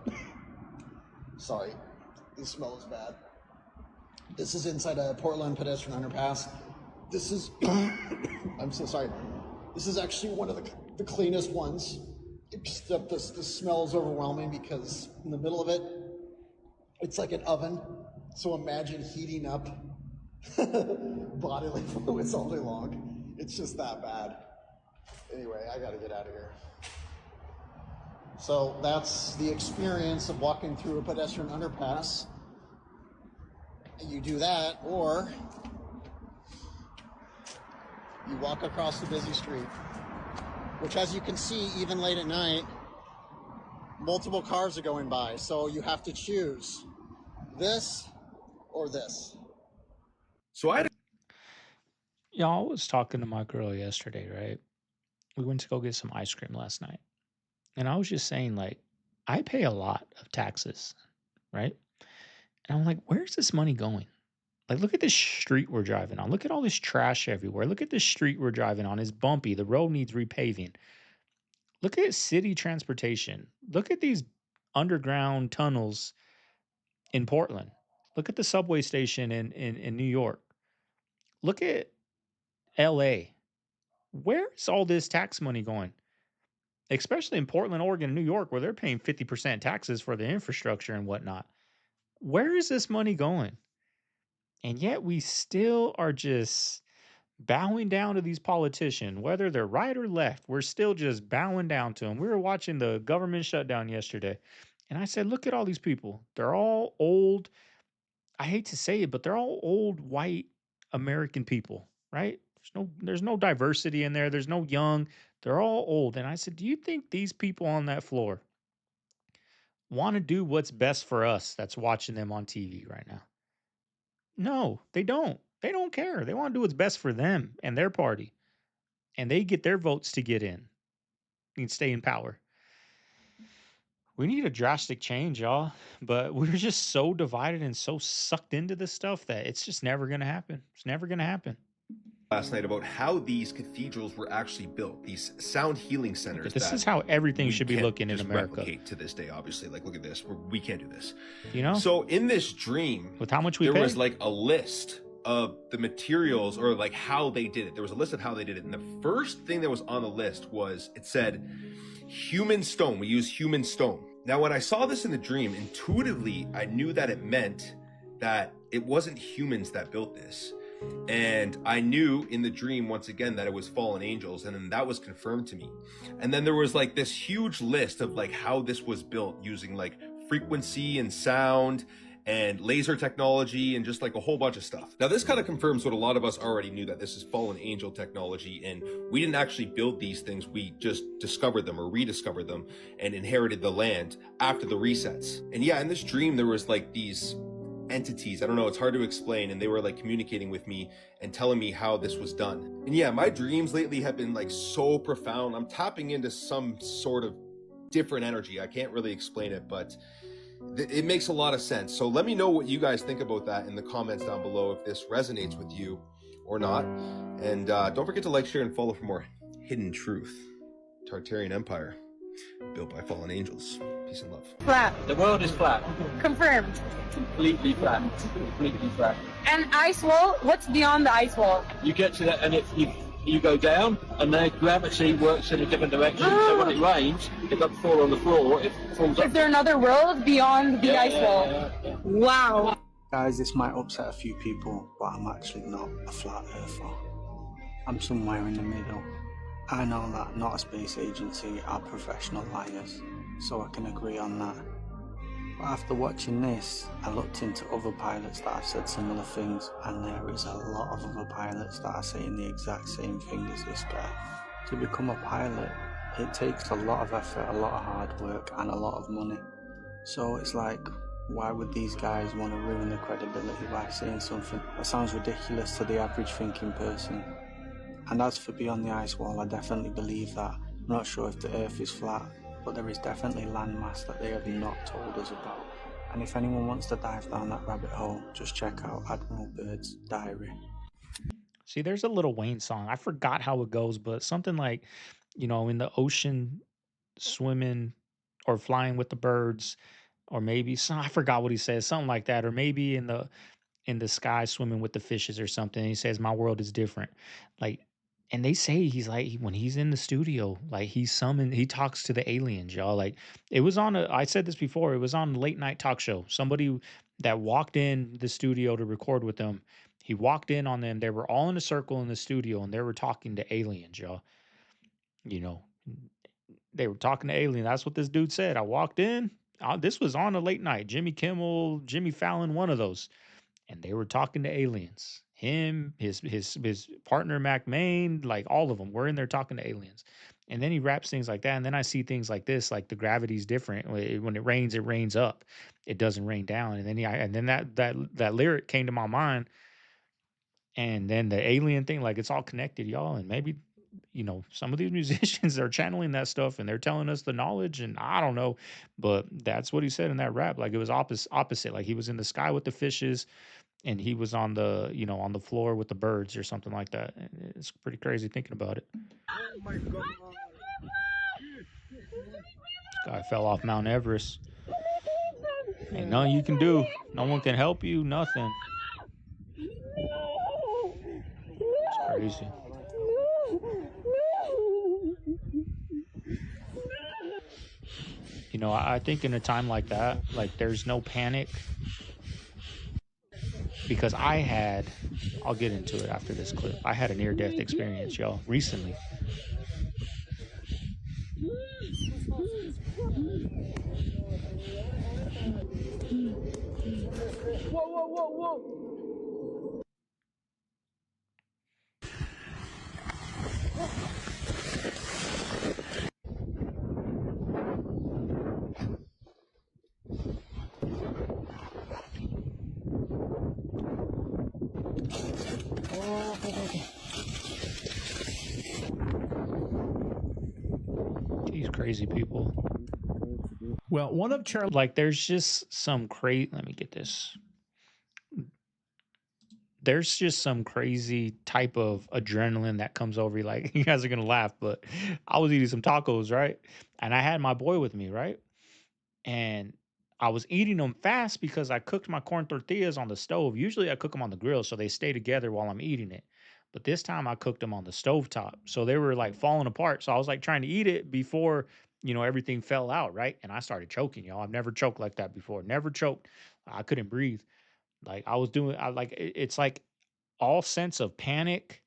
Sorry, the smell is bad. This is inside a Portland pedestrian underpass. This is, I'm so sorry. This is actually one of the cleanest ones. Except the smell is overwhelming because in the middle of it, it's like an oven. So imagine heating up bodily fluids all day long. It's just that bad. Anyway, I gotta get out of here. So that's the experience of walking through a pedestrian underpass. You do that, or you walk across the busy street, which, as you can see, even late at night, multiple cars are going by. So you have to choose this or this. So y'all, I was talking to my girl yesterday, right? We went to go get some ice cream last night. And I was just saying, like, I pay a lot of taxes, right? And I'm like, where's this money going? Like, look at this street we're driving on. Look at all this trash everywhere. Look at this street we're driving on. It's bumpy. The road needs repaving. Look at city transportation. Look at these underground tunnels in Portland. Look at the subway station in New York. Look at LA. Where's all this tax money going? especially in Portland, Oregon, New York, where they're paying 50% taxes for the infrastructure and whatnot. Where is this money going? And yet we still are just bowing down to these politicians, whether they're right or left. We're still just bowing down to them. We were watching the government shutdown yesterday, and I said, look at all these people. They're all old. I hate to say it, but they're all old white American people, right? There's no diversity in there. There's no young. They're all old. And I said, do you think these people on that floor want to do what's best for us that's watching them on TV right now? No, they don't. They don't care. They want to do what's best for them and their party. And they get their votes to get in and stay in power. We need a drastic change, y'all. But we're just so divided and so sucked into this stuff that it's just never going to happen. It's never going to happen. Last night about how these cathedrals were actually built, these sound healing centers. This is how everything should be looking in just America. Replicate to this day, obviously. Like, look at this. We can't do this. You know? So in this dream, with how much we there pay? was like a list of the materials or like how they did it. There was a list of how they did it. And the first thing that was on the list was, it said, human stone. We use human stone. Now, when I saw this in the dream, intuitively, I knew that it meant that it wasn't humans that built this. And I knew in the dream, once again, that it was fallen angels. And then that was confirmed to me. And then there was like this huge list of like how this was built using like frequency and sound and laser technology and just like a whole bunch of stuff. Now, this kind of confirms what a lot of us already knew, that this is fallen angel technology. And we didn't actually build these things. We just discovered them or rediscovered them and inherited the land after the resets. And yeah, in this dream, there was like these entities, I don't know, it's hard to explain, and they were like communicating with me and telling me how this was done. And yeah, my dreams lately have been like so profound. I'm tapping into some sort of different energy. I can't really explain it, but it makes a lot of sense. So let me know what you guys think about that in the comments down below, if this resonates with you or not. And don't forget to like, share, and follow for more hidden truth. Tartarian Empire, built by fallen angels. Peace and love. Flat. The world is flat. Confirmed. Completely flat. Completely flat. And ice wall? What's beyond the ice wall? You get to that, and if you go down, and then gravity works in a different direction. So when it rains, it doesn't fall on the floor. It falls up. Is there another world beyond the ice wall? Wow. Guys, this might upset a few people, but I'm actually not a flat earther. I'm somewhere in the middle. I know that not a space agency are professional liars, so I can agree on that. But after watching this, I looked into other pilots that have said similar things, and there is a lot of other pilots that are saying the exact same thing as this guy. To become a pilot, it takes a lot of effort, a lot of hard work, and a lot of money. So it's like, why would these guys want to ruin the credibility by saying something that sounds ridiculous to the average thinking person? And as for beyond the ice wall, I definitely believe that. I'm not sure if the earth is flat, but there is definitely landmass that they have not told us about. And if anyone wants to dive down that rabbit hole, just check out Admiral Byrd's diary. See, there's a Lil Wayne song. I forgot how it goes, but something like, you know, in the ocean, swimming or flying with the birds, or maybe I forgot what he says, something like that, or maybe in the sky swimming with the fishes or something. He says, "My world is different." Like, and they say he's like, when he's in the studio, like he talks to the aliens, y'all. Like, it was on I said this before, it was on a late night talk show. Somebody that walked in the studio to record with them, he walked in on them. They were all in a circle in the studio and they were talking to aliens, y'all. You know, they were talking to aliens. That's what this dude said. I walked in. This was on a late night. Jimmy Kimmel, Jimmy Fallon, one of those. And they were talking to aliens. Him, his partner, Mac Main, like all of them were in there talking to aliens. And then he raps things like that. And then I see things like this, like the gravity's different. When it rains up. It doesn't rain down. And then that lyric came to my mind. And then the alien thing, like it's all connected, y'all. And maybe, you know, some of these musicians are channeling that stuff and they're telling us the knowledge, and I don't know, but that's what he said in that rap. Like it was opposite. Like he was in the sky with the fishes and he was on the, you know, on the floor with the birds or something like that. It's pretty crazy thinking about it. Oh my God. This guy fell off Mount Everest. Ain't nothing you can do. No one can help you, nothing. It's crazy. You know, I think in a time like that, like there's no panic, because I'll get into it after this clip. I had a near-death experience, y'all, recently. Whoa, whoa, whoa, whoa. These crazy people. Well, one of Charlie, like, there's just some crazy. Let me get this. There's just some crazy type of adrenaline that comes over you. Like, you guys are gonna laugh, but I was eating some tacos, right? And I had my boy with me, right? And I was eating them fast because I cooked my corn tortillas on the stove. Usually I cook them on the grill so they stay together while I'm eating it. But this time I cooked them on the stovetop. So they were like falling apart. So I was like trying to eat it before, you know, everything fell out, right? And I started choking, y'all. I've never choked like that before. Never choked. I couldn't breathe. Like I was doing, it's like all sense of panic.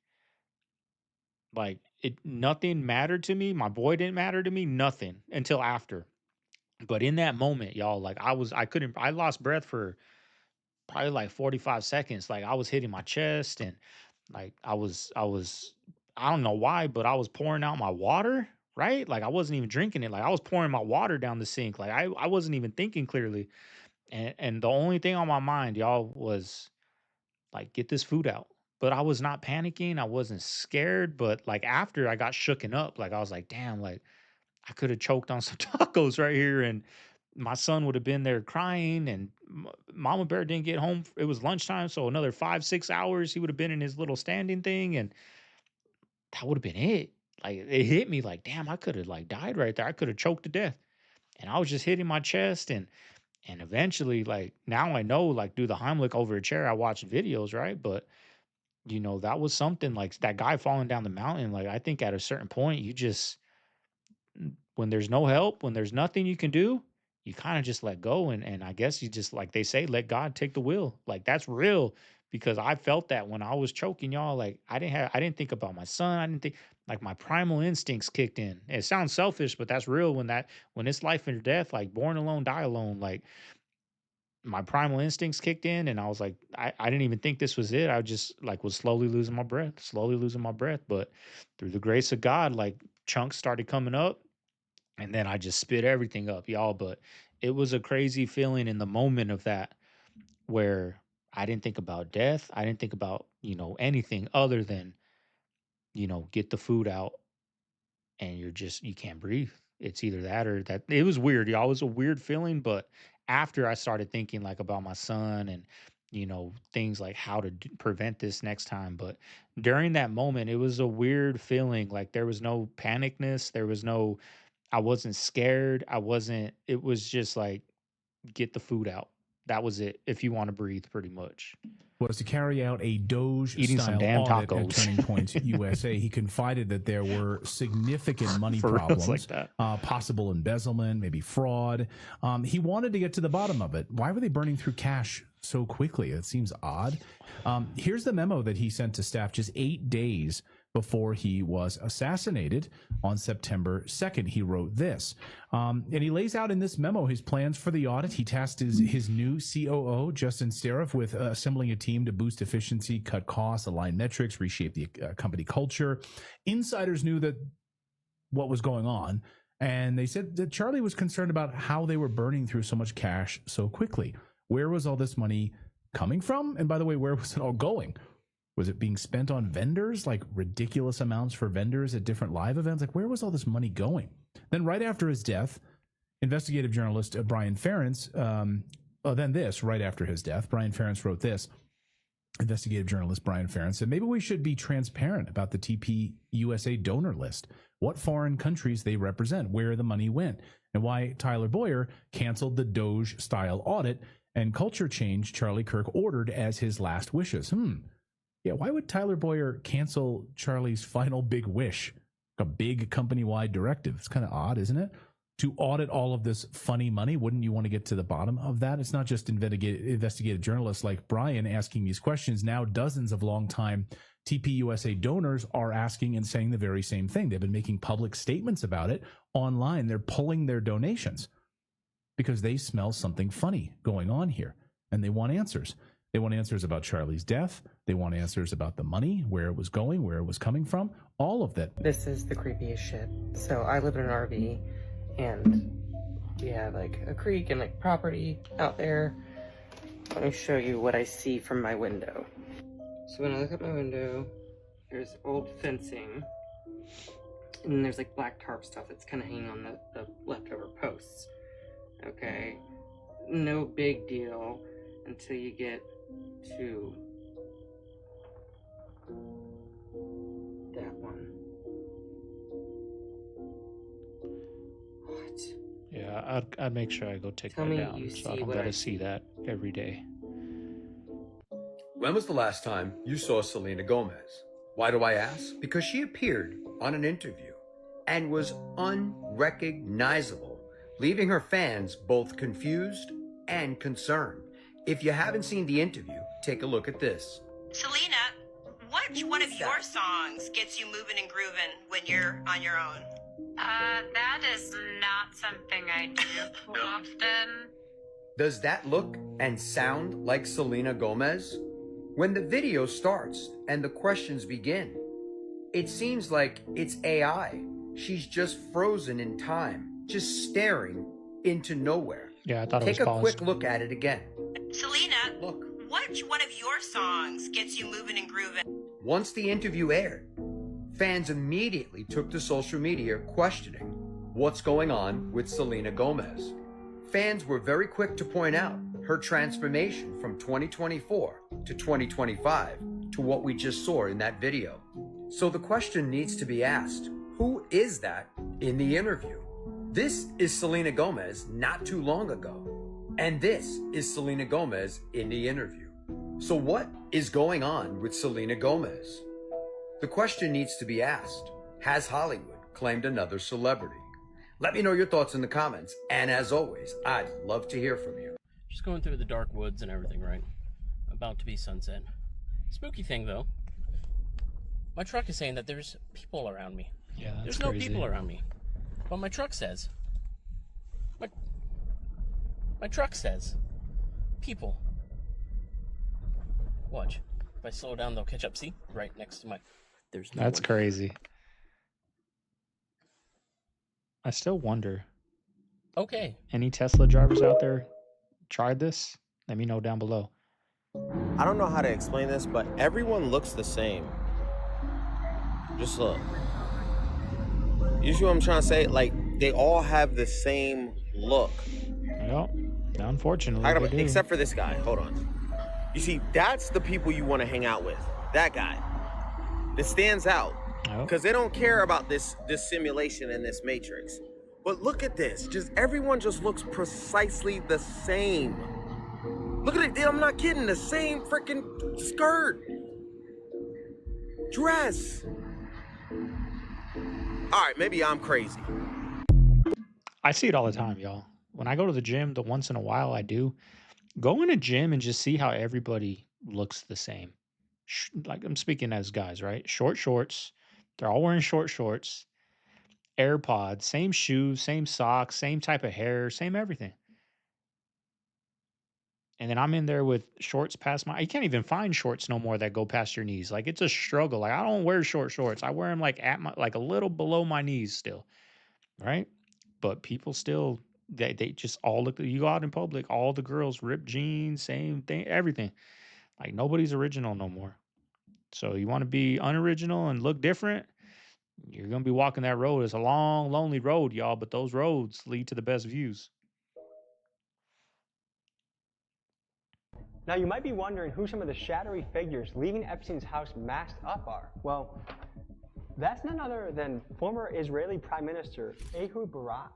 Like nothing mattered to me. My boy didn't matter to me, nothing until after. But in that moment, y'all, like I lost breath for probably like 45 seconds. Like I was hitting my chest and like I don't know why, but I was pouring out my water, right? Like I wasn't even drinking it. Like I was pouring my water down the sink. Like I wasn't even thinking clearly. And the only thing on my mind, y'all, was like, get this food out. But I was not panicking. I wasn't scared. But like after I got shooken up, like I was like, damn, like I could have choked on some tacos right here, and my son would have been there crying, and Mama Bear didn't get home. It was lunchtime, so another 5-6 hours he would have been in his little standing thing, and that would have been it. Like it hit me like, damn, I could have like died right there. I could have choked to death. And I was just hitting my chest, and eventually, like now I know, like do the Heimlich over a chair. I watched videos, right? But you know, that was something like that guy falling down the mountain. Like I think at a certain point, you just, when there's no help, when there's nothing you can do, you kind of just let go. And I guess you just, like they say, let God take the wheel. Like that's real, because I felt that when I was choking, y'all. Like I didn't think about my son. I didn't think, like my primal instincts kicked in. It sounds selfish, but that's real. When it's life and death, like born alone, die alone, like my primal instincts kicked in, and I was like, I didn't even think this was it. I just like was slowly losing my breath. But through the grace of God, like chunks started coming up. And then I just spit everything up, y'all. But it was a crazy feeling in the moment of that, where I didn't think about death. I didn't think about, you know, anything other than, you know, get the food out, and you can't breathe. It's either that or that. It was weird, y'all. It was a weird feeling. But after I started thinking like about my son and, you know, things like how to prevent this next time. But during that moment, it was a weird feeling. Like there was no panicness. I wasn't scared. It was just like, get the food out. That was it. If you want to breathe, pretty much. Was to carry out a Doge Eating some damn audit tacos. at Turning Point USA. He confided that there were significant money For reals problems, like that. Possible embezzlement, maybe fraud. He wanted to get to the bottom of it. Why were they burning through cash so quickly? It seems odd. Here's the memo that he sent to staff just 8 days before he was assassinated on September 2nd. He wrote this. And he lays out in this memo his plans for the audit. He tasked his new COO, Justin Steroff, with assembling a team to boost efficiency, cut costs, align metrics, reshape the company culture. Insiders knew that what was going on, and they said that Charlie was concerned about how they were burning through so much cash so quickly. Where was all this money coming from? And by the way, where was it all going? Was it being spent on vendors, like ridiculous amounts for vendors at different live events? Like, where was all this money going? Then right after his death, investigative journalist Brian Ferentz, right after his death, Brian Ferentz wrote this. Investigative journalist Brian Ferentz said, maybe we should be transparent about the TP USA donor list, what foreign countries they represent, where the money went, and why Tyler Boyer canceled the Doge-style audit and culture change Charlie Kirk ordered as his last wishes. Yeah, why would Tyler Boyer cancel Charlie's final big wish? A big company-wide directive. It's kind of odd, isn't it? to audit all of this funny money? Wouldn't you want to get to the bottom of that? It's not just investigative journalists like Brian asking these questions. Now dozens of longtime TPUSA donors are asking and saying the very same thing. They've been making public statements about it online. They're pulling their donations because they smell something funny going on here, and they want answers. They want answers about Charlie's death. They want answers about the money, where it was going, where it was coming from, all of that. This is the creepiest shit. So I live in an RV, and we have like a creek and like property out there. Let me show you what I see from my window. So when I look at my window, there's old fencing, and then there's like black tarp stuff that's kind of hanging on the leftover posts. Okay, no big deal until you get to that one. What? Yeah, I'd make sure I go take Tell that me down, you so I see don't what gotta I see that every day. When was the last time you saw Selena Gomez? Why do I ask? Because she appeared on an interview and was unrecognizable, leaving her fans both confused and concerned. If you haven't seen the interview, take a look at this. Selena, which one of your songs gets you moving and grooving when you're on your own? That is not something I do often. Does that look and sound like Selena Gomez? When the video starts and the questions begin, it seems like it's AI. She's just frozen in time, just staring into nowhere. Yeah, I thought it was Take a paused. quick look at it again. Selena, which one of your songs gets you moving and grooving? Once the interview aired, fans immediately took to social media questioning what's going on with Selena Gomez. Fans were very quick to point out her transformation from 2024 to 2025 to what we just saw in that video. So the question needs to be asked, who is that in the interview? This is Selena Gomez not too long ago, and this is Selena Gomez in the interview. So what is going on with Selena Gomez? The question needs to be asked, has Hollywood claimed another celebrity? Let me know your thoughts in the comments, and as always, I'd love to hear from you. Just going through the dark woods and everything, right? About to be sunset. Spooky thing, though. My truck is saying that there's people around me. Yeah, that's There's no crazy. people around me. But my truck says. My truck says. People. Watch. If I slow down, they'll catch up. See? Right next to my... There's no That's one. crazy. I still wonder. Okay. Any Tesla drivers out there tried this? Let me know down below. I don't know how to explain this, but everyone looks the same. Just look. You see what I'm trying to say? Like, they all have the same look. Well, unfortunately, they do. Except for this guy. Hold on. You see, that's the people you want to hang out with. That guy. That stands out. Because they don't care about this simulation and this matrix. But look at this. Everyone just looks precisely the same. Look at it. I'm not kidding. The same freaking skirt. Dress. All right, maybe I'm crazy. I see it all the time, y'all. When I go to the gym, the once in a while I do, go in a gym and just see how everybody looks the same. Like, I'm speaking as guys, right? Short shorts. They're all wearing short shorts. AirPods, same shoes, same socks, same type of hair, same everything. And then I'm in there with shorts past my... You can't even find shorts no more that go past your knees. Like, it's a struggle. Like, I don't wear short shorts. I wear them like at my, like a little below my knees still, right? But people still, they just all look... You go out in public, all the girls ripped jeans, same thing, everything. Like, nobody's original no more. So you want to be unoriginal and look different, you're going to be walking that road. It's a long, lonely road, y'all, but those roads lead to the best views. Now, you might be wondering who some of the shadowy figures leaving Epstein's house masked up are. Well, that's none other than former Israeli Prime Minister Ehud Barak.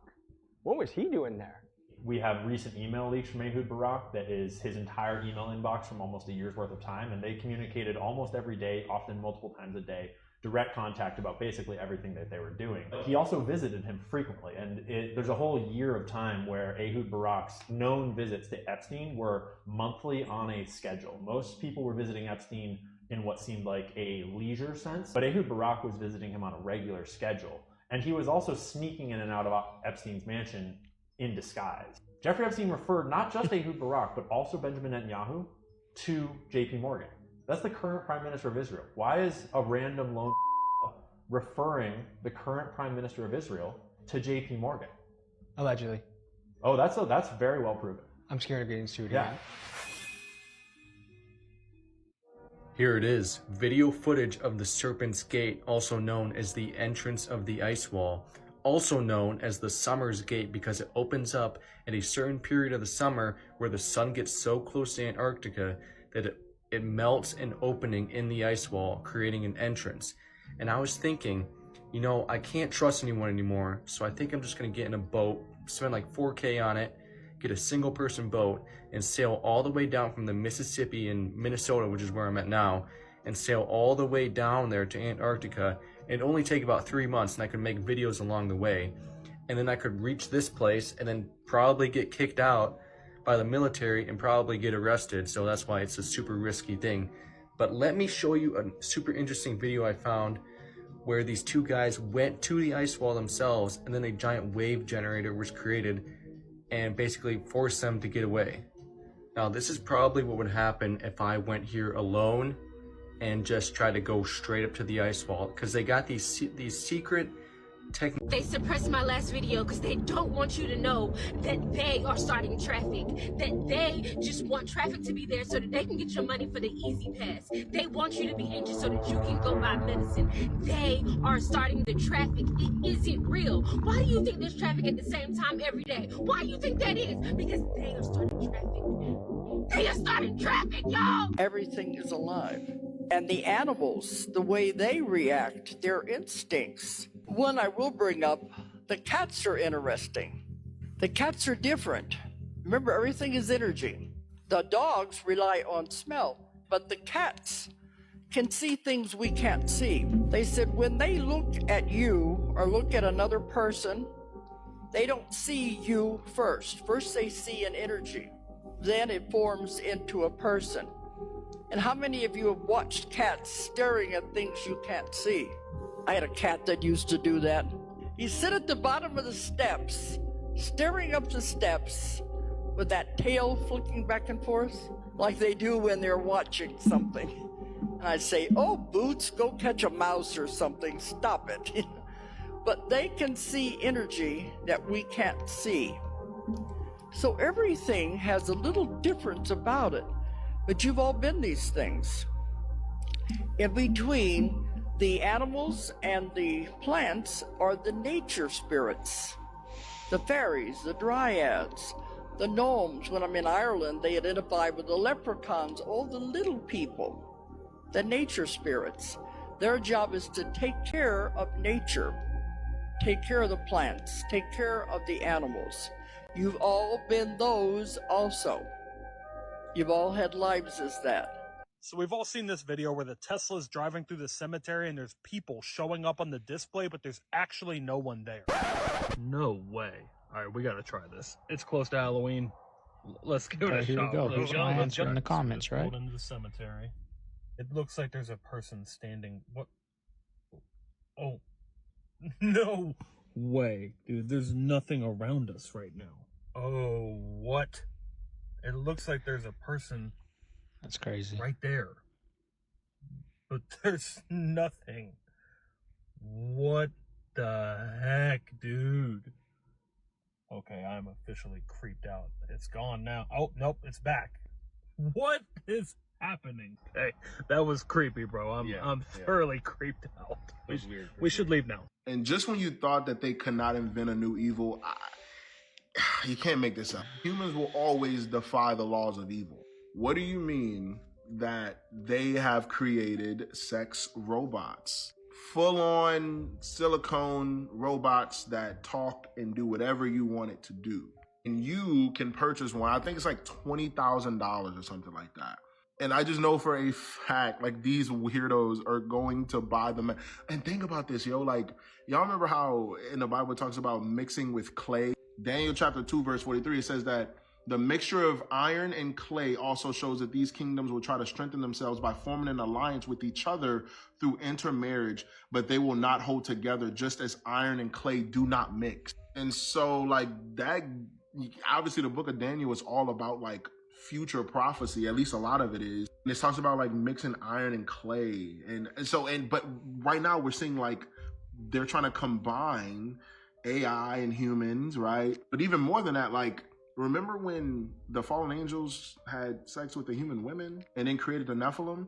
What was he doing there? We have recent email leaks from Ehud Barak that is his entire email inbox from almost a year's worth of time, and they communicated almost every day, often multiple times a day, direct contact about basically everything that they were doing. He also visited him frequently, and there's a whole year of time where Ehud Barak's known visits to Epstein were monthly on a schedule. Most people were visiting Epstein in what seemed like a leisure sense, but Ehud Barak was visiting him on a regular schedule. And he was also sneaking in and out of Epstein's mansion in disguise. Jeffrey Epstein referred not just Ehud Barak, but also Benjamin Netanyahu to JP Morgan. That's the current Prime Minister of Israel. Why is a random lone referring the current Prime Minister of Israel to JP Morgan? Allegedly. Oh, that's very well proven. I'm scared of getting sued Yeah. again. Here it is, video footage of the Serpent's Gate, also known as the entrance of the ice wall, also known as the Summer's Gate because it opens up at a certain period of the summer where the sun gets so close to Antarctica that it melts an opening in the ice wall, creating an entrance. And I was thinking, you know, I can't trust anyone anymore, so I think I'm just gonna get in a boat, spend like $4K on it, get a single person boat, and sail all the way down from the Mississippi in Minnesota, which is where I'm at now, and sail all the way down there to Antarctica. It'd only take about 3 months, and I could make videos along the way. And then I could reach this place and then probably get kicked out by the military and probably get arrested. So that's why it's a super risky thing. But let me show you a super interesting video I found where these two guys went to the ice wall themselves, and then a giant wave generator was created and basically forced them to get away. Now, this is probably what would happen if I went here alone and just tried to go straight up to the ice wall, because they got these secret techniques. They suppressed my last video because they don't want you to know that they are starting traffic, that they just want traffic to be there so that they can get your money for the easy pass. They want you to be injured so that you can go buy medicine. They are starting the traffic. It isn't real. Why do you think there's traffic at the same time every day? Why do you think that is? Because they are starting traffic. They are starting traffic, y'all! Everything is alive. And the animals, the way they react, their instincts. One I will bring up, the cats are interesting. The cats are different. Remember, everything is energy. The dogs rely on smell, but the cats can see things we can't see. They said when they look at you or look at another person, they don't see you first. First they see an energy. Then it forms into a person. And how many of you have watched cats staring at things you can't see? I had a cat that used to do that. He'd sit at the bottom of the steps, staring up the steps with that tail flicking back and forth like they do when they're watching something. And I'd say, oh, Boots, go catch a mouse or something, stop it. But they can see energy that we can't see. So everything has a little difference about it. But you've all been these things. In between the animals and the plants are the nature spirits, the fairies, the dryads, the gnomes. When I'm in Ireland, they identify with the leprechauns, all the little people, the nature spirits. Their job is to take care of nature, take care of the plants, take care of the animals. You've all been those also. You've all had lives as that. So we've all seen this video where the Tesla's driving through the cemetery and there's people showing up on the display, but there's actually no one there. No way. All right, we got to try this. It's close to Halloween. Let's give it a Here shot. we go. Put your answer in the comments, right? Pulled into the cemetery. It looks like there's a person standing. What? Oh, no way, dude. There's nothing around us right now. Oh, what? It looks like there's a person. That's crazy. Right there. But there's nothing. What the heck, dude? Okay, I'm officially creeped out. It's gone now. Oh, nope, it's back. What is happening? Hey, that was creepy, bro. I'm thoroughly creeped out. We should leave now. And just when you thought that they could not invent a new evil, you can't make this up. Humans will always defy the laws of evil. What do you mean that they have created sex robots? Full-on silicone robots that talk and do whatever you want it to do. And you can purchase one. I think it's like $20,000 or something like that. And I just know for a fact, like, these weirdos are going to buy them. And think about this, yo. Like, y'all remember how in the Bible it talks about mixing with clay? Daniel chapter 2, verse 43, it says that the mixture of iron and clay also shows that these kingdoms will try to strengthen themselves by forming an alliance with each other through intermarriage, but they will not hold together, just as iron and clay do not mix. And so, like, that, obviously the book of Daniel is all about, like, future prophecy. At least a lot of it is. And it talks about, like, mixing iron and clay. But right now we're seeing, like, they're trying to combine AI and humans, right? But even more than that, like, remember when the fallen angels had sex with the human women and then created the Nephilim?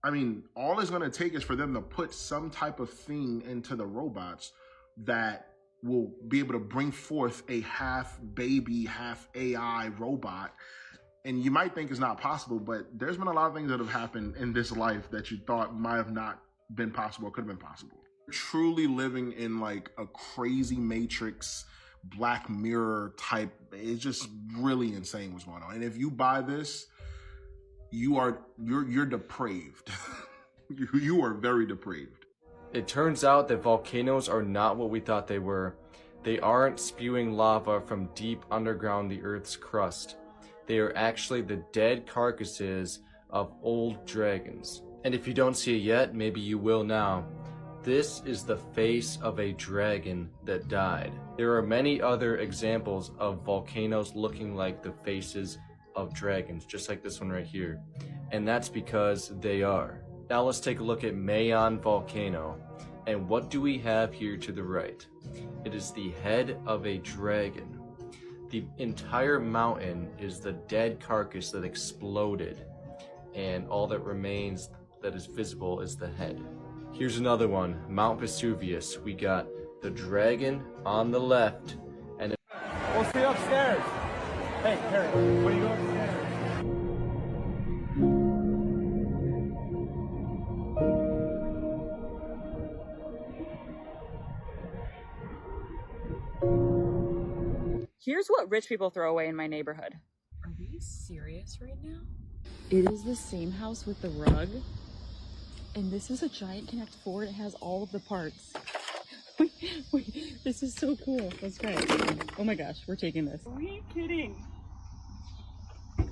I mean, all it's going to take is for them to put some type of thing into the robots that will be able to bring forth a half baby, half AI robot. And you might think it's not possible, but there's been a lot of things that have happened in this life that you thought might have not been possible or could have been possible. Truly living in, like, a crazy Matrix, Black Mirror type. It's just really insane what's going on. And if you buy this, you're depraved. You are very depraved. It turns out that volcanoes are not what we thought they were. They aren't spewing lava from deep underground the Earth's crust. They are actually the dead carcasses of old dragons. And if you don't see it yet, maybe you will now. This is the face of a dragon that died. There are many other examples of volcanoes looking like the faces of dragons, just like this one right here. And that's because they are. Now let's take a look at Mayon Volcano. And what do we have here to the right? It is the head of a dragon. The entire mountain is the dead carcass that exploded, and all that remains that is visible is the head. Here's another one, Mount Vesuvius. We got the dragon on the left, and We'll see you upstairs. Hey, Harry, what are you doing upstairs? Here's what rich people throw away in my neighborhood. Are we serious right now? It is the same house with the rug. And this is a giant Connect 4. It has all of the parts. Wait, this is so cool. Let's try it. Oh my gosh, we're taking this. Are you kidding? All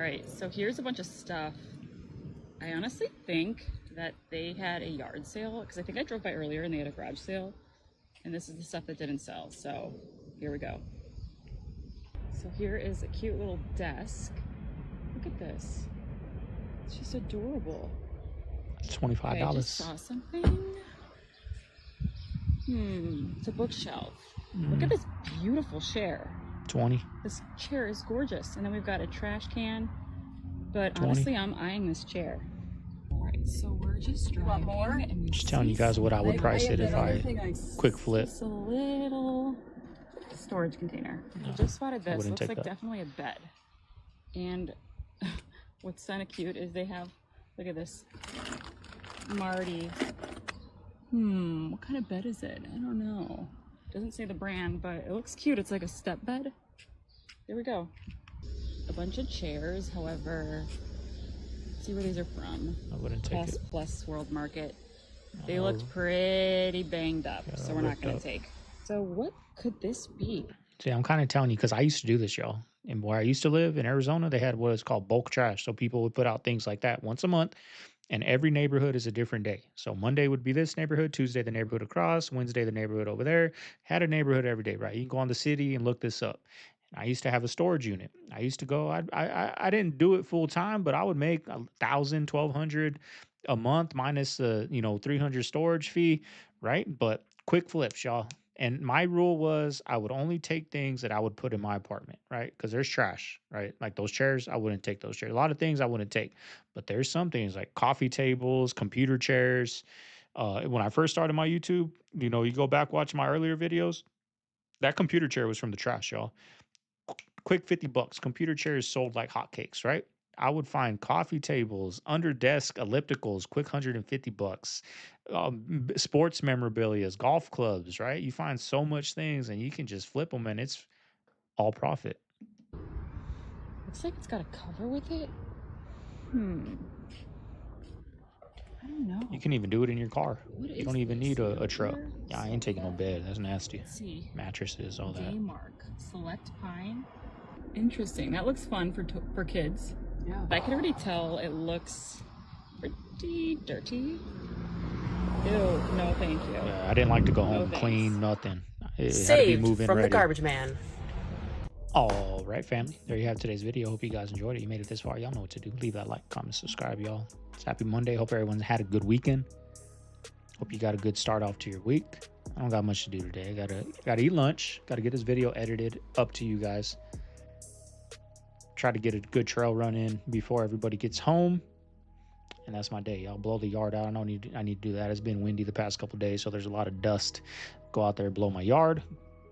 right, so here's a bunch of stuff. I honestly think that they had a yard sale, because I think I drove by earlier and they had a garage sale. And this is the stuff that didn't sell, so here we go. So here is a cute little desk. Look at this. It's just adorable. $25. Okay, I just saw something. It's a bookshelf. Look at this beautiful chair. 20. This chair is gorgeous. And then we've got a trash can. But 20. honestly, I'm eyeing this chair. Alright, so we're just driving and we Just telling you guys what I would price it if I quick flip. It's a little storage container. I just spotted this. wouldn't Looks take like that. definitely a bed. And what's kind of cute is they have, look at this, Marty. What kind of bed is it? I don't know. Doesn't say the brand, but it looks cute. It's like a step bed. There we go. A bunch of chairs, however, let's see where these are from. I wouldn't take Best it. Plus World Market. They looked pretty banged up, so we're not going to take. So what could this be? See, I'm kind of telling you because I used to do this, y'all. And where I used to live in Arizona, they had what is called bulk trash. So people would put out things like that once a month, and every neighborhood is a different day. So Monday would be this neighborhood, Tuesday the neighborhood across, Wednesday the neighborhood over there. Had a neighborhood every day, right? You can go on the city and look this up. And I used to have a storage unit. I used to go. I didn't do it full time, but I would make $1,000, $1,200 a month minus the 300 storage fee, right? But quick flips, y'all. And my rule was I would only take things that I would put in my apartment, right? Because there's trash, right? Like those chairs, I wouldn't take those chairs. A lot of things I wouldn't take, but there's some things like coffee tables, computer chairs. When I first started my YouTube, you go back, watch my earlier videos, that computer chair was from the trash, y'all. Quick $50. Computer chairs sold like hotcakes, right? I would find coffee tables, under desk ellipticals, quick $150. Sports memorabilia, golf clubs, right? You find so much things and you can just flip them and it's all profit. Looks like it's got a cover with it. I don't know. You can even do it in your car. What You is don't even need a truck. Leather? Yeah, I ain't taking no bed. That's nasty. Let's see. Mattresses, all that. Daymark. Select Pine. Interesting. That looks fun for kids. Yeah. But I can already tell it looks pretty dirty. Ew, no thank you. Yeah, I didn't like to go home thanks. clean, nothing. It had to be Saved moving from ready. the garbage man. All right, family. There you have today's video. Hope you guys enjoyed it. You made it this far. Y'all know what to do. Leave that like, comment, subscribe, y'all. It's happy Monday. Hope everyone's had a good weekend. Hope you got a good start off to your week. I don't got much to do today. I gotta eat lunch. Gotta get this video edited up to you guys. Try to get a good trail run in before everybody gets home. And that's my day. Y'all blow the yard out. I need to do that. It's been windy the past couple days, so there's a lot of dust. Go out there, blow my yard,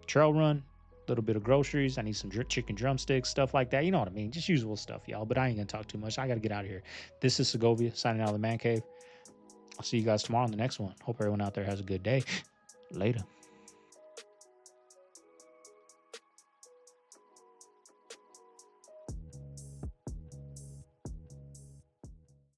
trail run, little bit of groceries. I need some chicken drumsticks, stuff like that. You know what I mean? Just usual stuff, y'all. But I ain't gonna talk too much. I gotta get out of here. This is Segovia signing out of the Man Cave. I'll see you guys tomorrow on the next one. Hope everyone out there has a good day. Later.